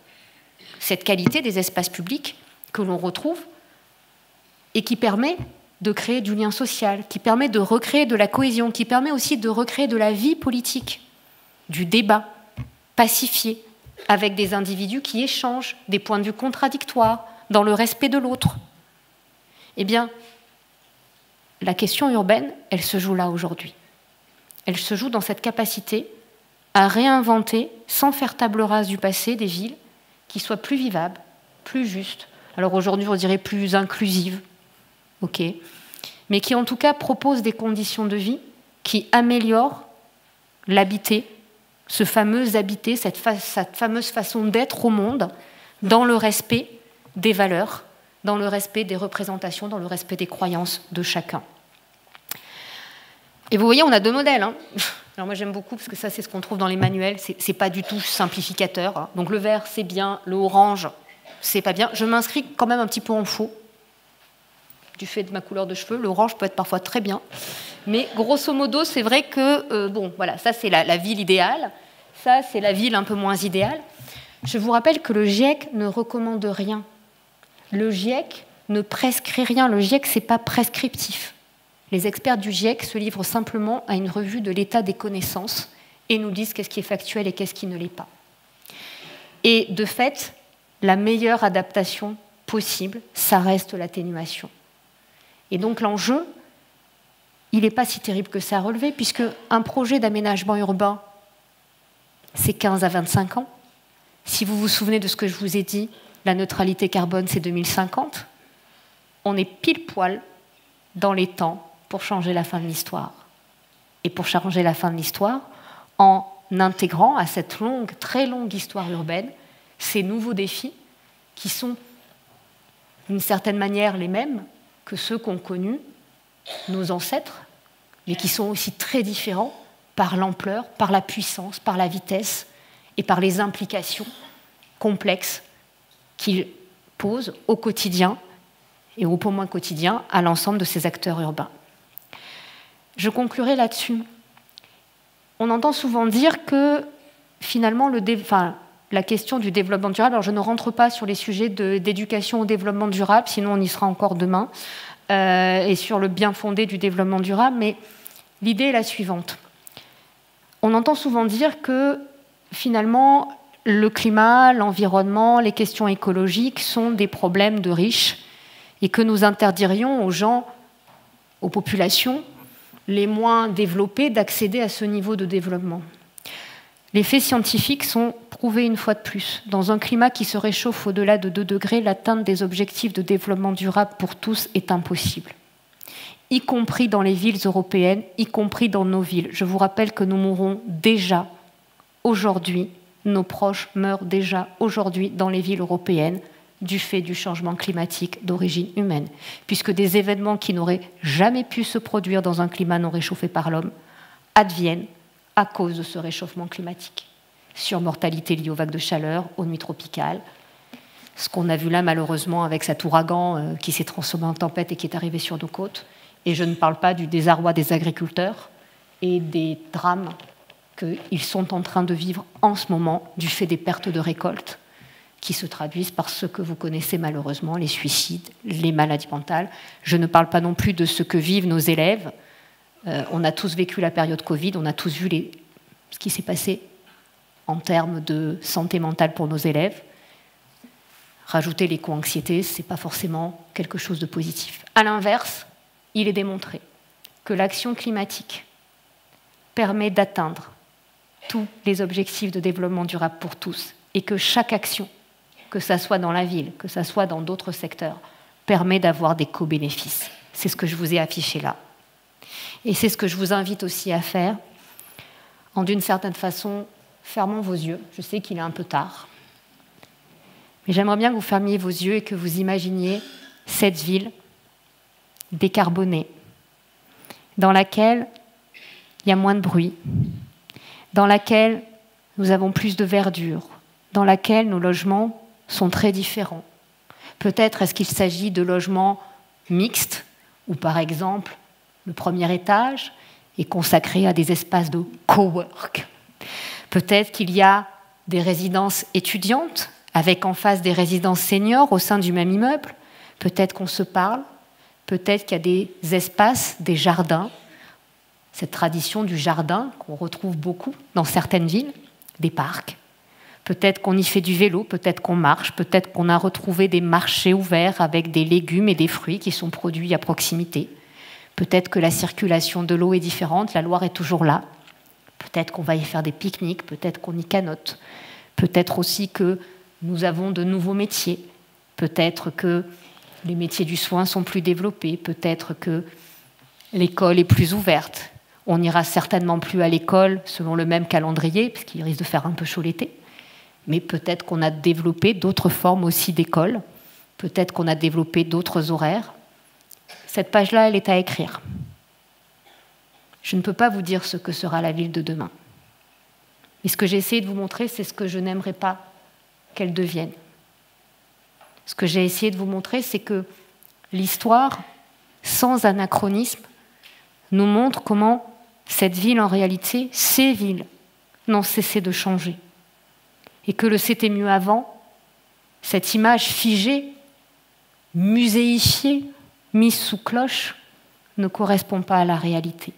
Cette qualité des espaces publics que l'on retrouve et qui permet de créer du lien social, qui permet de recréer de la cohésion, qui permet aussi de recréer de la vie politique, du débat pacifié, avec des individus qui échangent des points de vue contradictoires, dans le respect de l'autre. Eh bien, la question urbaine, elle se joue là aujourd'hui. Elle se joue dans cette capacité à réinventer, sans faire table rase du passé, des villes qui soient plus vivables, plus justes. Alors aujourd'hui, on dirait plus inclusives, ok, mais qui en tout cas proposent des conditions de vie qui améliorent l'habité, ce fameux habiter, cette fameuse façon d'être au monde, dans le respect des valeurs, dans le respect des représentations, dans le respect des croyances de chacun. Et vous voyez, on a deux modèles. Hein. Alors moi j'aime beaucoup parce que ça c'est ce qu'on trouve dans les manuels, c'est pas du tout simplificateur. Hein. Donc le vert c'est bien, le orange c'est pas bien. Je m'inscris quand même un petit peu en faux, du fait de ma couleur de cheveux. L'orange peut être parfois très bien. Mais grosso modo, c'est vrai que, bon, voilà, ça c'est la ville idéale, ça c'est la ville un peu moins idéale. Je vous rappelle que le GIEC ne recommande rien. Le GIEC ne prescrit rien. Le GIEC, c'est pas prescriptif. Les experts du GIEC se livrent simplement à une revue de l'état des connaissances et nous disent qu'est-ce qui est factuel et qu'est-ce qui ne l'est pas. Et de fait, la meilleure adaptation possible, ça reste l'atténuation. Et donc l'enjeu, il n'est pas si terrible que ça à relever, puisque un projet d'aménagement urbain, c'est 15 à 25 ans. Si vous vous souvenez de ce que je vous ai dit, la neutralité carbone, c'est 2050. On est pile poil dans les temps pour changer la fin de l'histoire. Et pour changer la fin de l'histoire, en intégrant à cette longue, très longue histoire urbaine, ces nouveaux défis qui sont d'une certaine manière les mêmes que ceux qu'ont connus nos ancêtres, mais qui sont aussi très différents par l'ampleur, par la puissance, par la vitesse et par les implications complexes qu'ils posent au quotidien et au moins quotidien à l'ensemble de ces acteurs urbains. Je conclurai là-dessus. On entend souvent dire que finalement la question du développement durable, alors je ne rentre pas sur les sujets d'éducation au développement durable, sinon on y sera encore demain, et sur le bien fondé du développement durable, mais l'idée est la suivante. On entend souvent dire que finalement le climat, l'environnement, les questions écologiques sont des problèmes de riches et que nous interdirions aux gens, aux populations les moins développées d'accéder à ce niveau de développement. Les faits scientifiques sont prouvés une fois de plus. Dans un climat qui se réchauffe au-delà de 2 degrés, l'atteinte des objectifs de développement durable pour tous est impossible, y compris dans les villes européennes, y compris dans nos villes. Je vous rappelle que nous mourons déjà aujourd'hui, nos proches meurent déjà aujourd'hui dans les villes européennes du fait du changement climatique d'origine humaine, puisque des événements qui n'auraient jamais pu se produire dans un climat non réchauffé par l'homme adviennent à cause de ce réchauffement climatique. Surmortalité liée aux vagues de chaleur, aux nuits tropicales, ce qu'on a vu là malheureusement avec cet ouragan qui s'est transformé en tempête et qui est arrivé sur nos côtes. Et je ne parle pas du désarroi des agriculteurs et des drames qu'ils sont en train de vivre en ce moment du fait des pertes de récoltes qui se traduisent par ce que vous connaissez malheureusement, les suicides, les maladies mentales. Je ne parle pas non plus de ce que vivent nos élèves. On a tous vécu la période Covid, on a tous vu ce qui s'est passé en termes de santé mentale pour nos élèves. Rajouter l'éco-anxiété, ce n'est pas forcément quelque chose de positif. À l'inverse, il est démontré que l'action climatique permet d'atteindre tous les objectifs de développement durable pour tous et que chaque action, que ça soit dans la ville, que ça soit dans d'autres secteurs, permet d'avoir des co-bénéfices. C'est ce que je vous ai affiché là. Et c'est ce que je vous invite aussi à faire en, d'une certaine façon, fermant vos yeux. Je sais qu'il est un peu tard, mais j'aimerais bien que vous fermiez vos yeux et que vous imaginiez cette ville décarbonée, dans laquelle il y a moins de bruit, dans laquelle nous avons plus de verdure, dans laquelle nos logements sont très différents. Peut-être est-ce qu'il s'agit de logements mixtes, où par exemple le premier étage est consacré à des espaces de cowork. Peut-être qu'il y a des résidences étudiantes avec en face des résidences seniors au sein du même immeuble. Peut-être qu'on se parle. peut-être qu'il y a des espaces, des jardins, cette tradition du jardin qu'on retrouve beaucoup dans certaines villes, des parcs. Peut-être qu'on y fait du vélo, peut-être qu'on marche, peut-être qu'on a retrouvé des marchés ouverts avec des légumes et des fruits qui sont produits à proximité. Peut-être que la circulation de l'eau est différente, la Loire est toujours là. Peut-être qu'on va y faire des pique-niques, peut-être qu'on y canote. Peut-être aussi que nous avons de nouveaux métiers. Peut-être que les métiers du soin sont plus développés. Peut-être que l'école est plus ouverte. On n'ira certainement plus à l'école selon le même calendrier, puisqu'il risque de faire un peu chaud l'été. Mais peut-être qu'on a développé d'autres formes aussi d'école. Peut-être qu'on a développé d'autres horaires. Cette page-là, elle est à écrire. Je ne peux pas vous dire ce que sera la ville de demain. Et ce que j'ai essayé de vous montrer, c'est ce que je n'aimerais pas qu'elle devienne. Ce que j'ai essayé de vous montrer, c'est que l'histoire, sans anachronisme, nous montre comment cette ville, en réalité, ces villes, n'ont cessé de changer. Et que le c'était mieux avant, cette image figée, muséifiée, mise sous cloche, ne correspond pas à la réalité.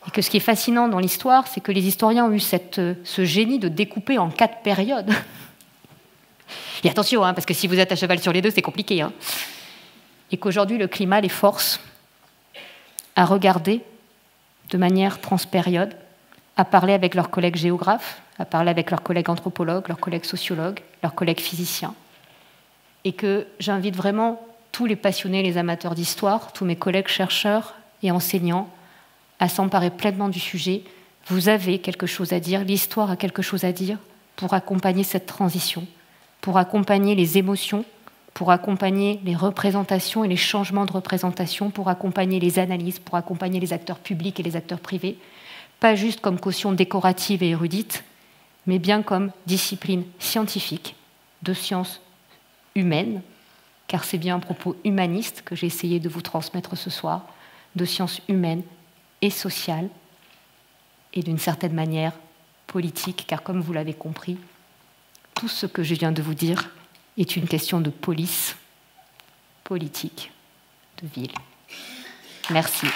Et que ce qui est fascinant dans l'histoire, c'est que les historiens ont eu ce génie de découper en 4 périodes. Et attention, parce que si vous êtes à cheval sur les deux, c'est compliqué. Et qu'aujourd'hui, le climat les force à regarder de manière transpériode, à parler avec leurs collègues géographes, à parler avec leurs collègues anthropologues, leurs collègues sociologues, leurs collègues physiciens. Et que j'invite vraiment tous les passionnés, les amateurs d'histoire, tous mes collègues chercheurs et enseignants à s'emparer pleinement du sujet. Vous avez quelque chose à dire, l'histoire a quelque chose à dire pour accompagner cette transition, pour accompagner les émotions, pour accompagner les représentations et les changements de représentation, pour accompagner les analyses, pour accompagner les acteurs publics et les acteurs privés, pas juste comme caution décorative et érudite, mais bien comme discipline scientifique, de sciences humaines, car c'est bien un propos humaniste que j'ai essayé de vous transmettre ce soir, de sciences humaines et sociales, et d'une certaine manière politique, car comme vous l'avez compris, tout ce que je viens de vous dire est une question de police, politique, de ville. Merci.